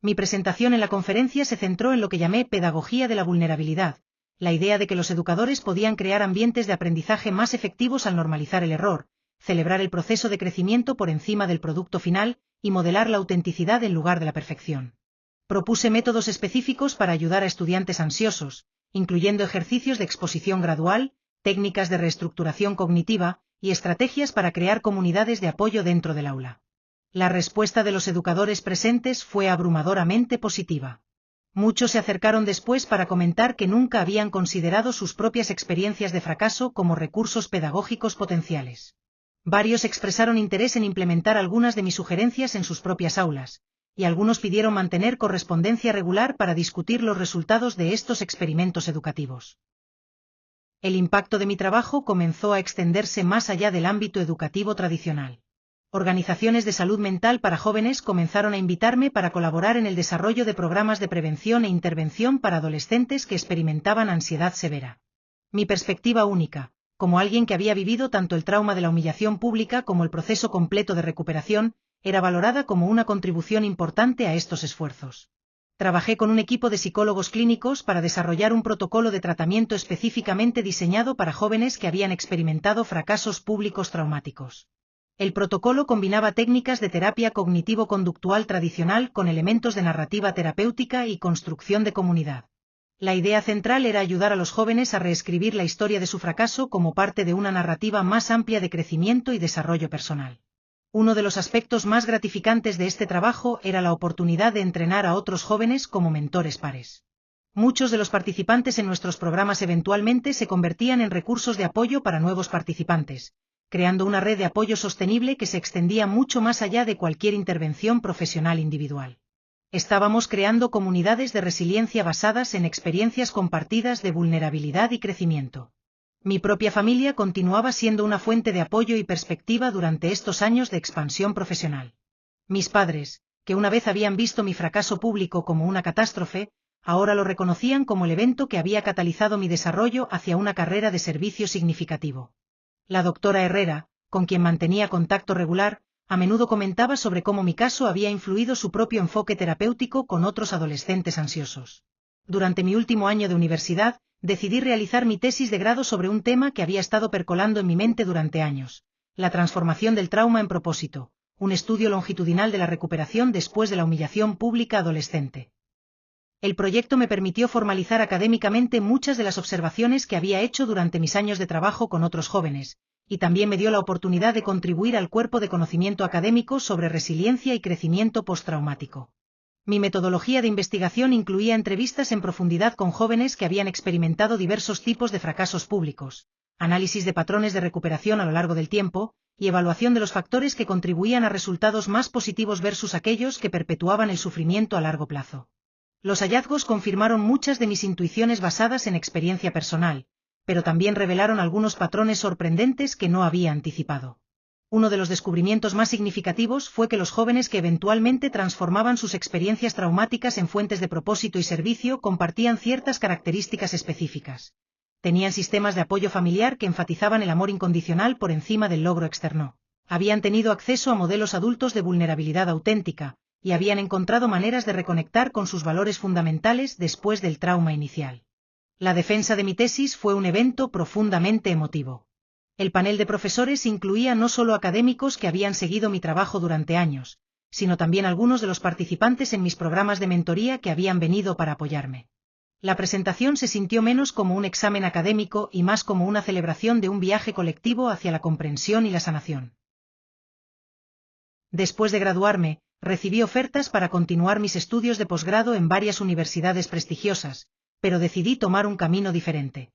Mi presentación en la conferencia se centró en lo que llamé pedagogía de la vulnerabilidad, la idea de que los educadores podían crear ambientes de aprendizaje más efectivos al normalizar el error, celebrar el proceso de crecimiento por encima del producto final y modelar la autenticidad en lugar de la perfección. Propuse métodos específicos para ayudar a estudiantes ansiosos, incluyendo ejercicios de exposición gradual, técnicas de reestructuración cognitiva y estrategias para crear comunidades de apoyo dentro del aula. La respuesta de los educadores presentes fue abrumadoramente positiva. Muchos se acercaron después para comentar que nunca habían considerado sus propias experiencias de fracaso como recursos pedagógicos potenciales. Varios expresaron interés en implementar algunas de mis sugerencias en sus propias aulas, y algunos pidieron mantener correspondencia regular para discutir los resultados de estos experimentos educativos. El impacto de mi trabajo comenzó a extenderse más allá del ámbito educativo tradicional. Organizaciones de salud mental para jóvenes comenzaron a invitarme para colaborar en el desarrollo de programas de prevención e intervención para adolescentes que experimentaban ansiedad severa. Mi perspectiva única, como alguien que había vivido tanto el trauma de la humillación pública como el proceso completo de recuperación, era valorada como una contribución importante a estos esfuerzos. Trabajé con un equipo de psicólogos clínicos para desarrollar un protocolo de tratamiento específicamente diseñado para jóvenes que habían experimentado fracasos públicos traumáticos. El protocolo combinaba técnicas de terapia cognitivo-conductual tradicional con elementos de narrativa terapéutica y construcción de comunidad. La idea central era ayudar a los jóvenes a reescribir la historia de su fracaso como parte de una narrativa más amplia de crecimiento y desarrollo personal. Uno de los aspectos más gratificantes de este trabajo era la oportunidad de entrenar a otros jóvenes como mentores pares. Muchos de los participantes en nuestros programas eventualmente se convertían en recursos de apoyo para nuevos participantes, creando una red de apoyo sostenible que se extendía mucho más allá de cualquier intervención profesional individual. Estábamos creando comunidades de resiliencia basadas en experiencias compartidas de vulnerabilidad y crecimiento. Mi propia familia continuaba siendo una fuente de apoyo y perspectiva durante estos años de expansión profesional. Mis padres, que una vez habían visto mi fracaso público como una catástrofe, ahora lo reconocían como el evento que había catalizado mi desarrollo hacia una carrera de servicio significativo. La doctora Herrera, con quien mantenía contacto regular, a menudo comentaba sobre cómo mi caso había influido su propio enfoque terapéutico con otros adolescentes ansiosos. Durante mi último año de universidad, decidí realizar mi tesis de grado sobre un tema que había estado percolando en mi mente durante años: la transformación del trauma en propósito, un estudio longitudinal de la recuperación después de la humillación pública adolescente. El proyecto me permitió formalizar académicamente muchas de las observaciones que había hecho durante mis años de trabajo con otros jóvenes, y también me dio la oportunidad de contribuir al cuerpo de conocimiento académico sobre resiliencia y crecimiento postraumático. Mi metodología de investigación incluía entrevistas en profundidad con jóvenes que habían experimentado diversos tipos de fracasos públicos, análisis de patrones de recuperación a lo largo del tiempo, y evaluación de los factores que contribuían a resultados más positivos versus aquellos que perpetuaban el sufrimiento a largo plazo. Los hallazgos confirmaron muchas de mis intuiciones basadas en experiencia personal, pero también revelaron algunos patrones sorprendentes que no había anticipado. Uno de los descubrimientos más significativos fue que los jóvenes que eventualmente transformaban sus experiencias traumáticas en fuentes de propósito y servicio compartían ciertas características específicas. Tenían sistemas de apoyo familiar que enfatizaban el amor incondicional por encima del logro externo. Habían tenido acceso a modelos adultos de vulnerabilidad auténtica, y habían encontrado maneras de reconectar con sus valores fundamentales después del trauma inicial. La defensa de mi tesis fue un evento profundamente emotivo. El panel de profesores incluía no solo académicos que habían seguido mi trabajo durante años, sino también algunos de los participantes en mis programas de mentoría que habían venido para apoyarme. La presentación se sintió menos como un examen académico y más como una celebración de un viaje colectivo hacia la comprensión y la sanación. Después de graduarme, recibí ofertas para continuar mis estudios de posgrado en varias universidades prestigiosas, pero decidí tomar un camino diferente.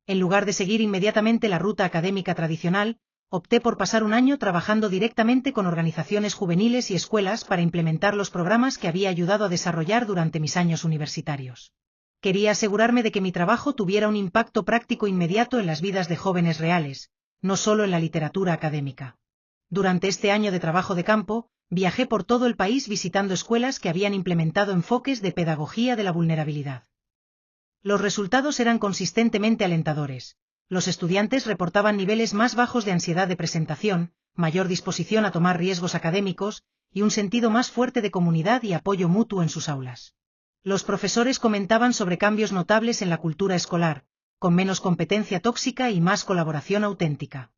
En lugar de seguir inmediatamente la ruta académica tradicional, opté por pasar un año trabajando directamente con organizaciones juveniles y escuelas para implementar los programas que había ayudado a desarrollar durante mis años universitarios. Quería asegurarme de que mi trabajo tuviera un impacto práctico inmediato en las vidas de jóvenes reales, no solo en la literatura académica. Durante este año de trabajo de campo, viajé por todo el país visitando escuelas que habían implementado enfoques de pedagogía de la vulnerabilidad. Los resultados eran consistentemente alentadores. Los estudiantes reportaban niveles más bajos de ansiedad de presentación, mayor disposición a tomar riesgos académicos, y un sentido más fuerte de comunidad y apoyo mutuo en sus aulas. Los profesores comentaban sobre cambios notables en la cultura escolar, con menos competencia tóxica y más colaboración auténtica.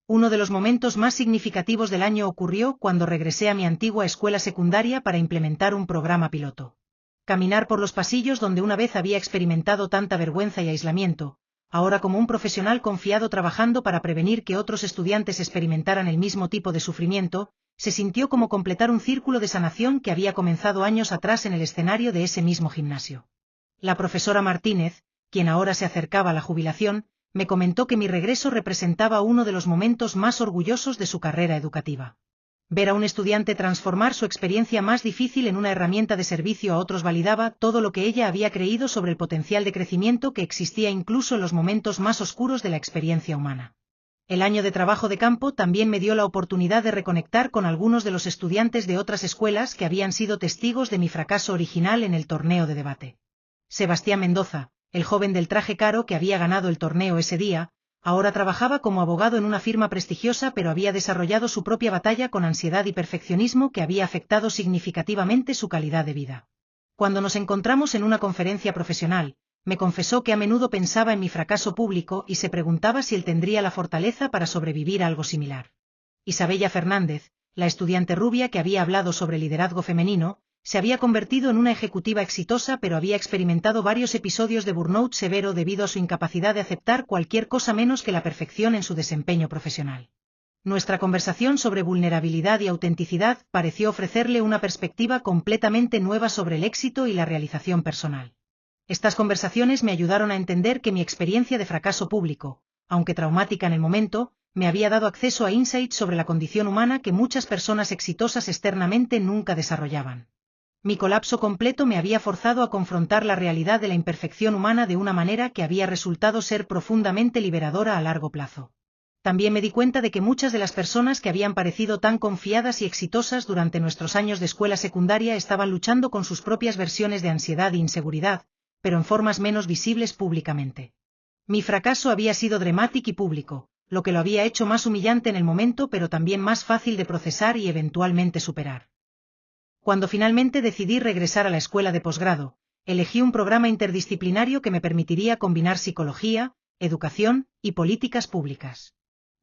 Uno de los momentos más significativos del año ocurrió cuando regresé a mi antigua escuela secundaria para implementar un programa piloto. Caminar por los pasillos donde una vez había experimentado tanta vergüenza y aislamiento, ahora como un profesional confiado trabajando para prevenir que otros estudiantes experimentaran el mismo tipo de sufrimiento, se sintió como completar un círculo de sanación que había comenzado años atrás en el escenario de ese mismo gimnasio. La profesora Martínez, quien ahora se acercaba a la jubilación, me comentó que mi regreso representaba uno de los momentos más orgullosos de su carrera educativa. Ver a un estudiante transformar su experiencia más difícil en una herramienta de servicio a otros validaba todo lo que ella había creído sobre el potencial de crecimiento que existía incluso en los momentos más oscuros de la experiencia humana. El año de trabajo de campo también me dio la oportunidad de reconectar con algunos de los estudiantes de otras escuelas que habían sido testigos de mi fracaso original en el torneo de debate. Sebastián Mendoza, el joven del traje caro que había ganado el torneo ese día, ahora trabajaba como abogado en una firma prestigiosa, pero había desarrollado su propia batalla con ansiedad y perfeccionismo que había afectado significativamente su calidad de vida. Cuando nos encontramos en una conferencia profesional, me confesó que a menudo pensaba en mi fracaso público y se preguntaba si él tendría la fortaleza para sobrevivir a algo similar. Isabella Fernández, la estudiante rubia que había hablado sobre liderazgo femenino, se había convertido en una ejecutiva exitosa, pero había experimentado varios episodios de burnout severo debido a su incapacidad de aceptar cualquier cosa menos que la perfección en su desempeño profesional. Nuestra conversación sobre vulnerabilidad y autenticidad pareció ofrecerle una perspectiva completamente nueva sobre el éxito y la realización personal. Estas conversaciones me ayudaron a entender que mi experiencia de fracaso público, aunque traumática en el momento, me había dado acceso a insights sobre la condición humana que muchas personas exitosas externamente nunca desarrollaban. Mi colapso completo me había forzado a confrontar la realidad de la imperfección humana de una manera que había resultado ser profundamente liberadora a largo plazo. También me di cuenta de que muchas de las personas que habían parecido tan confiadas y exitosas durante nuestros años de escuela secundaria estaban luchando con sus propias versiones de ansiedad e inseguridad, pero en formas menos visibles públicamente. Mi fracaso había sido dramático y público, lo que lo había hecho más humillante en el momento, pero también más fácil de procesar y eventualmente superar. Cuando finalmente decidí regresar a la escuela de posgrado, elegí un programa interdisciplinario que me permitiría combinar psicología, educación y políticas públicas.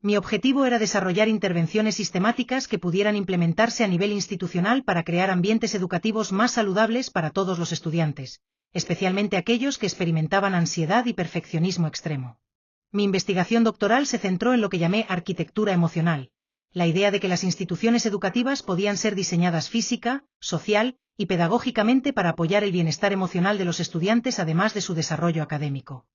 Mi objetivo era desarrollar intervenciones sistemáticas que pudieran implementarse a nivel institucional para crear ambientes educativos más saludables para todos los estudiantes, especialmente aquellos que experimentaban ansiedad y perfeccionismo extremo. Mi investigación doctoral se centró en lo que llamé arquitectura emocional, la idea de que las instituciones educativas podían ser diseñadas física, social y pedagógicamente para apoyar el bienestar emocional de los estudiantes además de su desarrollo académico.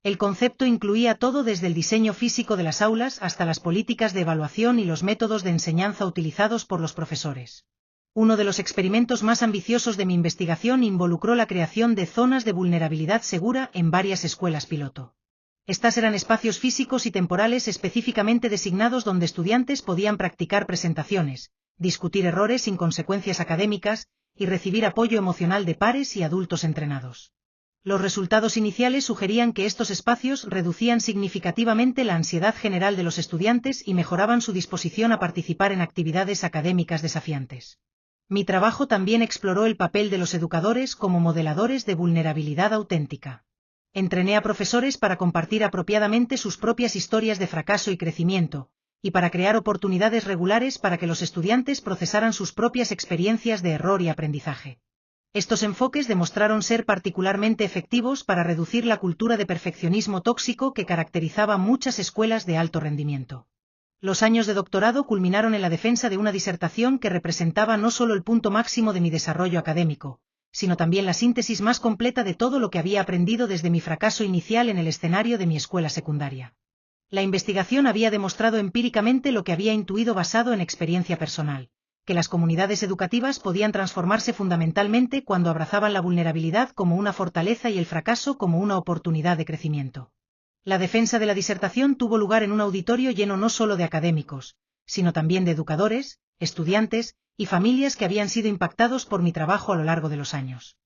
El concepto incluía todo desde el diseño físico de las aulas hasta las políticas de evaluación y los métodos de enseñanza utilizados por los profesores. Uno de los experimentos más ambiciosos de mi investigación involucró la creación de zonas de vulnerabilidad segura en varias escuelas piloto. Estas eran espacios físicos y temporales específicamente designados donde estudiantes podían practicar presentaciones, discutir errores sin consecuencias académicas y recibir apoyo emocional de pares y adultos entrenados. Los resultados iniciales sugerían que estos espacios reducían significativamente la ansiedad general de los estudiantes y mejoraban su disposición a participar en actividades académicas desafiantes. Mi trabajo también exploró el papel de los educadores como modeladores de vulnerabilidad auténtica. Entrené a profesores para compartir apropiadamente sus propias historias de fracaso y crecimiento, y para crear oportunidades regulares para que los estudiantes procesaran sus propias experiencias de error y aprendizaje. Estos enfoques demostraron ser particularmente efectivos para reducir la cultura de perfeccionismo tóxico que caracterizaba muchas escuelas de alto rendimiento. Los años de doctorado culminaron en la defensa de una disertación que representaba no solo el punto máximo de mi desarrollo académico, sino también la síntesis más completa de todo lo que había aprendido desde mi fracaso inicial en el escenario de mi escuela secundaria. La investigación había demostrado empíricamente lo que había intuido basado en experiencia personal, que las comunidades educativas podían transformarse fundamentalmente cuando abrazaban la vulnerabilidad como una fortaleza y el fracaso como una oportunidad de crecimiento. La defensa de la disertación tuvo lugar en un auditorio lleno no solo de académicos, sino también de educadores, estudiantes y familias que habían sido impactados por mi trabajo a lo largo de los años.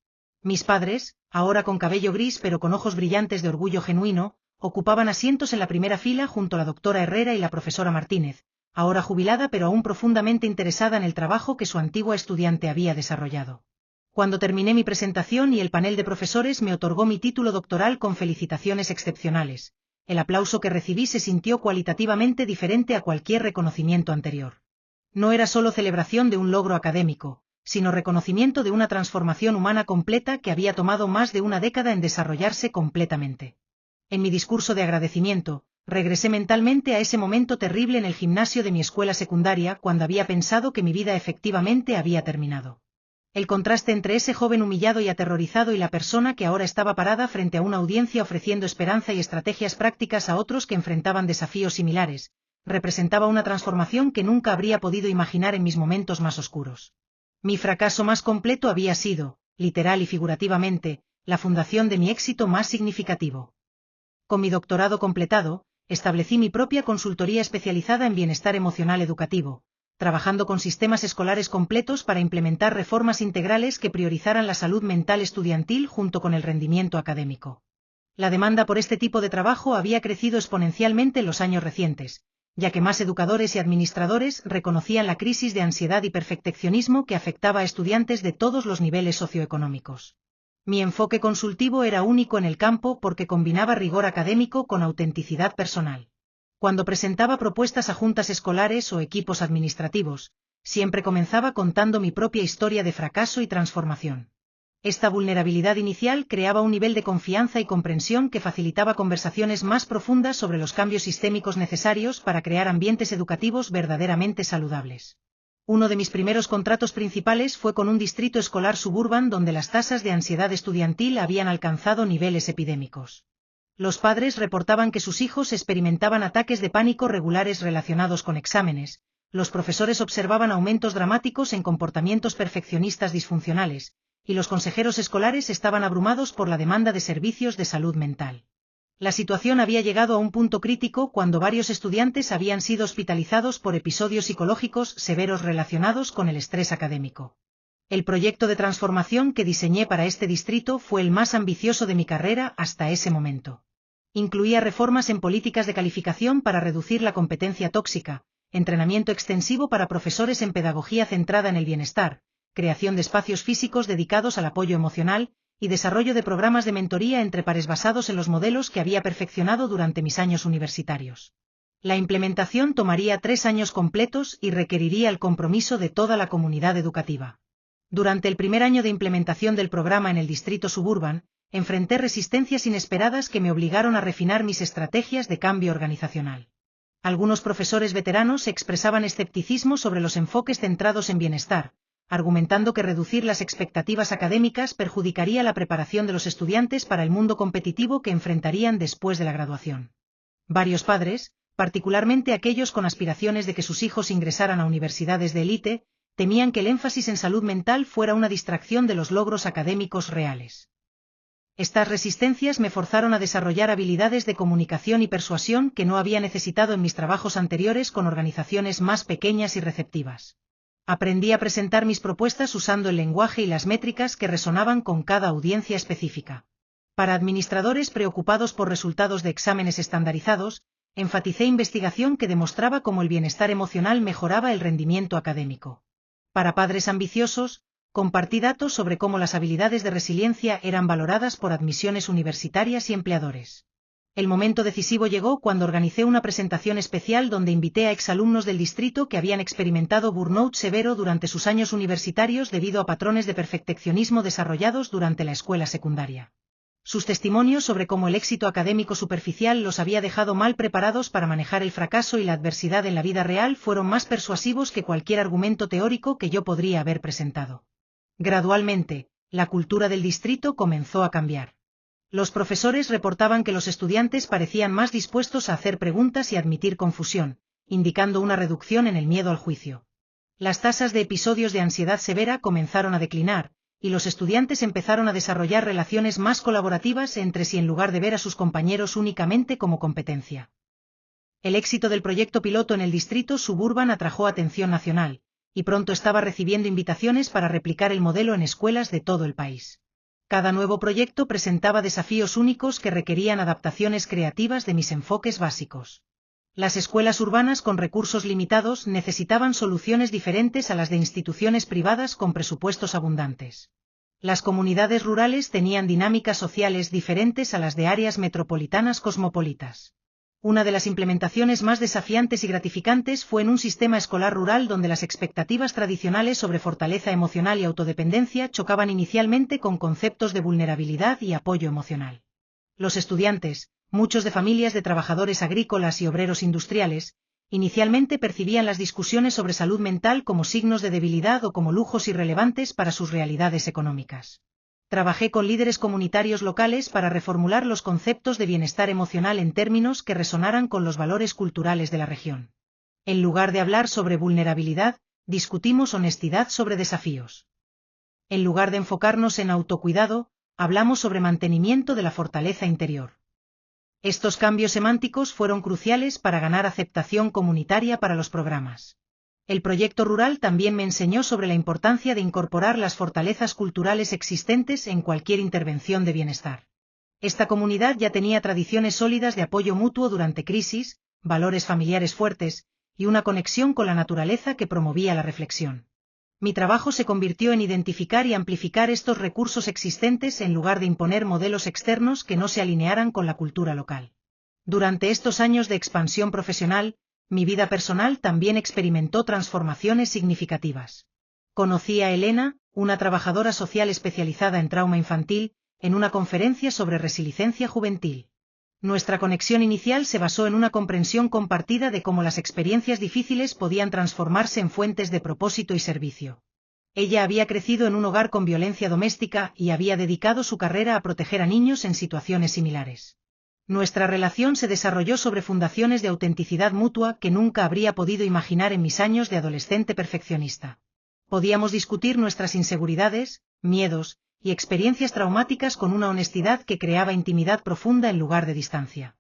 Mis padres, ahora con cabello gris pero con ojos brillantes de orgullo genuino, ocupaban asientos en la primera fila junto a la doctora Herrera y la profesora Martínez, ahora jubilada pero aún profundamente interesada en el trabajo que su antigua estudiante había desarrollado. Cuando terminé mi presentación y el panel de profesores me otorgó mi título doctoral con felicitaciones excepcionales, el aplauso que recibí se sintió cualitativamente diferente a cualquier reconocimiento anterior. No era solo celebración de un logro académico, sino reconocimiento de una transformación humana completa que había tomado más de una década en desarrollarse completamente. En mi discurso de agradecimiento, regresé mentalmente a ese momento terrible en el gimnasio de mi escuela secundaria cuando había pensado que mi vida efectivamente había terminado. El contraste entre ese joven humillado y aterrorizado y la persona que ahora estaba parada frente a una audiencia ofreciendo esperanza y estrategias prácticas a otros que enfrentaban desafíos similares, representaba una transformación que nunca habría podido imaginar en mis momentos más oscuros. Mi fracaso más completo había sido, literal y figurativamente, la fundación de mi éxito más significativo. Con mi doctorado completado, establecí mi propia consultoría especializada en bienestar emocional educativo, trabajando con sistemas escolares completos para implementar reformas integrales que priorizaran la salud mental estudiantil junto con el rendimiento académico. La demanda por este tipo de trabajo había crecido exponencialmente en los años recientes, ya que más educadores y administradores reconocían la crisis de ansiedad y perfeccionismo que afectaba a estudiantes de todos los niveles socioeconómicos. Mi enfoque consultivo era único en el campo porque combinaba rigor académico con autenticidad personal. Cuando presentaba propuestas a juntas escolares o equipos administrativos, siempre comenzaba contando mi propia historia de fracaso y transformación. Esta vulnerabilidad inicial creaba un nivel de confianza y comprensión que facilitaba conversaciones más profundas sobre los cambios sistémicos necesarios para crear ambientes educativos verdaderamente saludables. Uno de mis primeros contratos principales fue con un distrito escolar suburban donde las tasas de ansiedad estudiantil habían alcanzado niveles epidémicos. Los padres reportaban que sus hijos experimentaban ataques de pánico regulares relacionados con exámenes, los profesores observaban aumentos dramáticos en comportamientos perfeccionistas disfuncionales, y los consejeros escolares estaban abrumados por la demanda de servicios de salud mental. La situación había llegado a un punto crítico cuando varios estudiantes habían sido hospitalizados por episodios psicológicos severos relacionados con el estrés académico. El proyecto de transformación que diseñé para este distrito fue el más ambicioso de mi carrera hasta ese momento. Incluía reformas en políticas de calificación para reducir la competencia tóxica, entrenamiento extensivo para profesores en pedagogía centrada en el bienestar, creación de espacios físicos dedicados al apoyo emocional, y desarrollo de programas de mentoría entre pares basados en los modelos que había perfeccionado durante mis años universitarios. La implementación tomaría 3 años completos y requeriría el compromiso de toda la comunidad educativa. Durante el primer año de implementación del programa en el distrito suburban, enfrenté resistencias inesperadas que me obligaron a refinar mis estrategias de cambio organizacional. Algunos profesores veteranos expresaban escepticismo sobre los enfoques centrados en bienestar, argumentando que reducir las expectativas académicas perjudicaría la preparación de los estudiantes para el mundo competitivo que enfrentarían después de la graduación. Varios padres, particularmente aquellos con aspiraciones de que sus hijos ingresaran a universidades de élite, temían que el énfasis en salud mental fuera una distracción de los logros académicos reales. Estas resistencias me forzaron a desarrollar habilidades de comunicación y persuasión que no había necesitado en mis trabajos anteriores con organizaciones más pequeñas y receptivas. Aprendí a presentar mis propuestas usando el lenguaje y las métricas que resonaban con cada audiencia específica. Para administradores preocupados por resultados de exámenes estandarizados, enfaticé investigación que demostraba cómo el bienestar emocional mejoraba el rendimiento académico. Para padres ambiciosos, compartí datos sobre cómo las habilidades de resiliencia eran valoradas por admisiones universitarias y empleadores. El momento decisivo llegó cuando organicé una presentación especial donde invité a exalumnos del distrito que habían experimentado burnout severo durante sus años universitarios debido a patrones de perfeccionismo desarrollados durante la escuela secundaria. Sus testimonios sobre cómo el éxito académico superficial los había dejado mal preparados para manejar el fracaso y la adversidad en la vida real fueron más persuasivos que cualquier argumento teórico que yo podría haber presentado. Gradualmente, la cultura del distrito comenzó a cambiar. Los profesores reportaban que los estudiantes parecían más dispuestos a hacer preguntas y admitir confusión, indicando una reducción en el miedo al juicio. Las tasas de episodios de ansiedad severa comenzaron a declinar, y los estudiantes empezaron a desarrollar relaciones más colaborativas entre sí en lugar de ver a sus compañeros únicamente como competencia. El éxito del proyecto piloto en el distrito suburban atrajo atención nacional, y pronto estaba recibiendo invitaciones para replicar el modelo en escuelas de todo el país. Cada nuevo proyecto presentaba desafíos únicos que requerían adaptaciones creativas de mis enfoques básicos. Las escuelas urbanas con recursos limitados necesitaban soluciones diferentes a las de instituciones privadas con presupuestos abundantes. Las comunidades rurales tenían dinámicas sociales diferentes a las de áreas metropolitanas cosmopolitas. Una de las implementaciones más desafiantes y gratificantes fue en un sistema escolar rural donde las expectativas tradicionales sobre fortaleza emocional y autodependencia chocaban inicialmente con conceptos de vulnerabilidad y apoyo emocional. Los estudiantes, muchos de familias de trabajadores agrícolas y obreros industriales, inicialmente percibían las discusiones sobre salud mental como signos de debilidad o como lujos irrelevantes para sus realidades económicas. Trabajé con líderes comunitarios locales para reformular los conceptos de bienestar emocional en términos que resonaran con los valores culturales de la región. En lugar de hablar sobre vulnerabilidad, discutimos honestidad sobre desafíos. En lugar de enfocarnos en autocuidado, hablamos sobre mantenimiento de la fortaleza interior. Estos cambios semánticos fueron cruciales para ganar aceptación comunitaria para los programas. El proyecto rural también me enseñó sobre la importancia de incorporar las fortalezas culturales existentes en cualquier intervención de bienestar. Esta comunidad ya tenía tradiciones sólidas de apoyo mutuo durante crisis, valores familiares fuertes, y una conexión con la naturaleza que promovía la reflexión. Mi trabajo se convirtió en identificar y amplificar estos recursos existentes en lugar de imponer modelos externos que no se alinearan con la cultura local. Durante estos años de expansión profesional, mi vida personal también experimentó transformaciones significativas. Conocí a Elena, una trabajadora social especializada en trauma infantil, en una conferencia sobre resiliencia juvenil. Nuestra conexión inicial se basó en una comprensión compartida de cómo las experiencias difíciles podían transformarse en fuentes de propósito y servicio. Ella había crecido en un hogar con violencia doméstica y había dedicado su carrera a proteger a niños en situaciones similares. Nuestra relación se desarrolló sobre fundaciones de autenticidad mutua que nunca habría podido imaginar en mis años de adolescente perfeccionista. Podíamos discutir nuestras inseguridades, miedos y experiencias traumáticas con una honestidad que creaba intimidad profunda en lugar de distancia.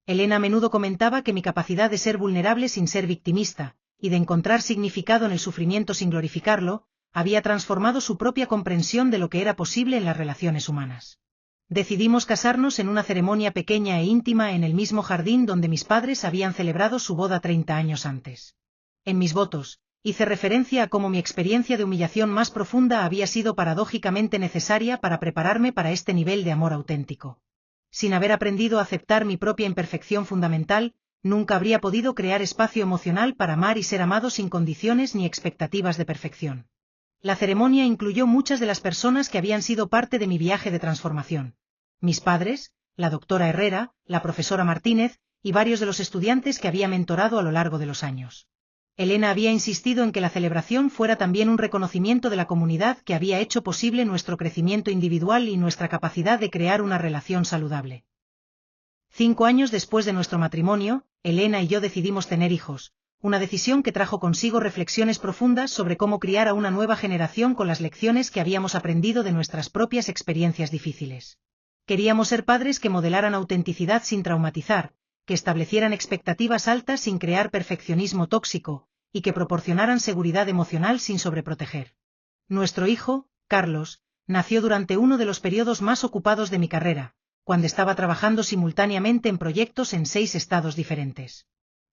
Elena a menudo comentaba que mi capacidad de ser vulnerable sin ser victimista, y de encontrar significado en el sufrimiento sin glorificarlo, había transformado su propia comprensión de lo que era posible en las relaciones humanas. Decidimos casarnos en una ceremonia pequeña e íntima en el mismo jardín donde mis padres habían celebrado su boda 30 años antes. En mis votos, hice referencia a cómo mi experiencia de humillación más profunda había sido paradójicamente necesaria para prepararme para este nivel de amor auténtico. Sin haber aprendido a aceptar mi propia imperfección fundamental, nunca habría podido crear espacio emocional para amar y ser amado sin condiciones ni expectativas de perfección. La ceremonia incluyó muchas de las personas que habían sido parte de mi viaje de transformación. Mis padres, la doctora Herrera, la profesora Martínez, y varios de los estudiantes que había mentorado a lo largo de los años. Elena había insistido en que la celebración fuera también un reconocimiento de la comunidad que había hecho posible nuestro crecimiento individual y nuestra capacidad de crear una relación saludable. 5 años después de nuestro matrimonio, Elena y yo decidimos tener hijos, una decisión que trajo consigo reflexiones profundas sobre cómo criar a una nueva generación con las lecciones que habíamos aprendido de nuestras propias experiencias difíciles. Queríamos ser padres que modelaran autenticidad sin traumatizar, que establecieran expectativas altas sin crear perfeccionismo tóxico, y que proporcionaran seguridad emocional sin sobreproteger. Nuestro hijo, Carlos, nació durante uno de los periodos más ocupados de mi carrera, cuando estaba trabajando simultáneamente en proyectos en 6 estados diferentes.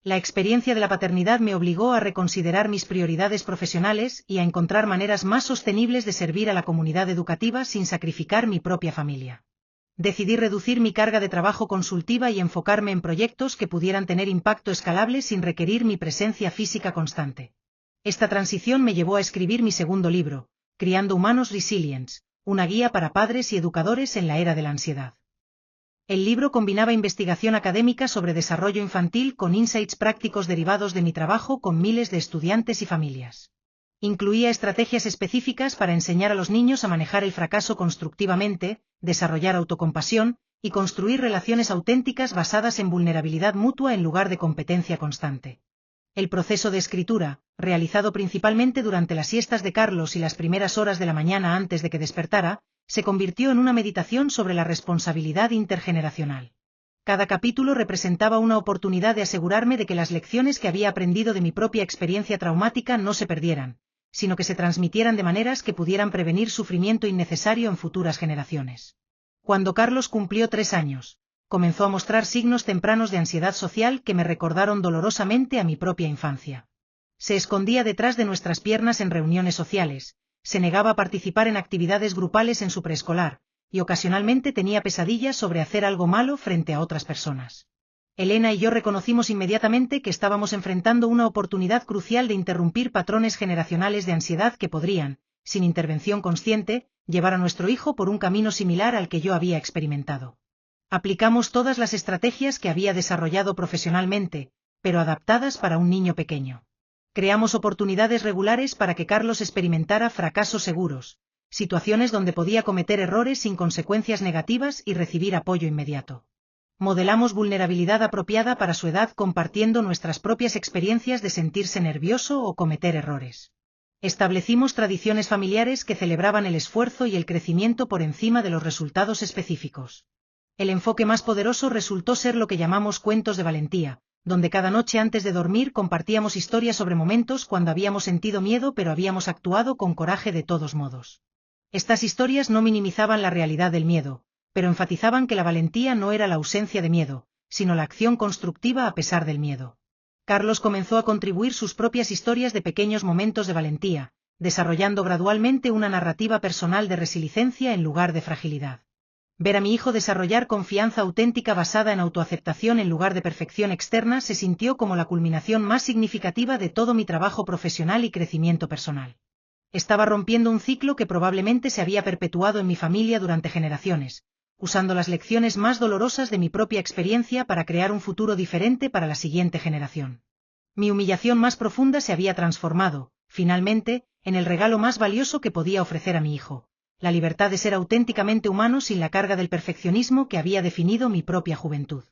La experiencia de la paternidad me obligó a reconsiderar mis prioridades profesionales y a encontrar maneras más sostenibles de servir a la comunidad educativa sin sacrificar mi propia familia. Decidí reducir mi carga de trabajo consultiva y enfocarme en proyectos que pudieran tener impacto escalable sin requerir mi presencia física constante. Esta transición me llevó a escribir mi segundo libro, Criando Humanos Resilients, una guía para padres y educadores en la era de la ansiedad. El libro combinaba investigación académica sobre desarrollo infantil con insights prácticos derivados de mi trabajo con miles de estudiantes y familias. Incluía estrategias específicas para enseñar a los niños a manejar el fracaso constructivamente, desarrollar autocompasión, y construir relaciones auténticas basadas en vulnerabilidad mutua en lugar de competencia constante. El proceso de escritura, realizado principalmente durante las siestas de Carlos y las primeras horas de la mañana antes de que despertara, se convirtió en una meditación sobre la responsabilidad intergeneracional. Cada capítulo representaba una oportunidad de asegurarme de que las lecciones que había aprendido de mi propia experiencia traumática no se perdieran, sino que se transmitieran de maneras que pudieran prevenir sufrimiento innecesario en futuras generaciones. Cuando Carlos cumplió 3 años, comenzó a mostrar signos tempranos de ansiedad social que me recordaron dolorosamente a mi propia infancia. Se escondía detrás de nuestras piernas en reuniones sociales, se negaba a participar en actividades grupales en su preescolar, y ocasionalmente tenía pesadillas sobre hacer algo malo frente a otras personas. Elena y yo reconocimos inmediatamente que estábamos enfrentando una oportunidad crucial de interrumpir patrones generacionales de ansiedad que podrían, sin intervención consciente, llevar a nuestro hijo por un camino similar al que yo había experimentado. Aplicamos todas las estrategias que había desarrollado profesionalmente, pero adaptadas para un niño pequeño. Creamos oportunidades regulares para que Carlos experimentara fracasos seguros, situaciones donde podía cometer errores sin consecuencias negativas y recibir apoyo inmediato. Modelamos vulnerabilidad apropiada para su edad compartiendo nuestras propias experiencias de sentirse nervioso o cometer errores. Establecimos tradiciones familiares que celebraban el esfuerzo y el crecimiento por encima de los resultados específicos. El enfoque más poderoso resultó ser lo que llamamos cuentos de valentía, donde cada noche antes de dormir compartíamos historias sobre momentos cuando habíamos sentido miedo pero habíamos actuado con coraje de todos modos. Estas historias no minimizaban la realidad del miedo, pero enfatizaban que la valentía no era la ausencia de miedo, sino la acción constructiva a pesar del miedo. Carlos comenzó a contribuir sus propias historias de pequeños momentos de valentía, desarrollando gradualmente una narrativa personal de resiliencia en lugar de fragilidad. Ver a mi hijo desarrollar confianza auténtica basada en autoaceptación en lugar de perfección externa se sintió como la culminación más significativa de todo mi trabajo profesional y crecimiento personal. Estaba rompiendo un ciclo que probablemente se había perpetuado en mi familia durante generaciones, usando las lecciones más dolorosas de mi propia experiencia para crear un futuro diferente para la siguiente generación. Mi humillación más profunda se había transformado, finalmente, en el regalo más valioso que podía ofrecer a mi hijo, la libertad de ser auténticamente humano sin la carga del perfeccionismo que había definido mi propia juventud.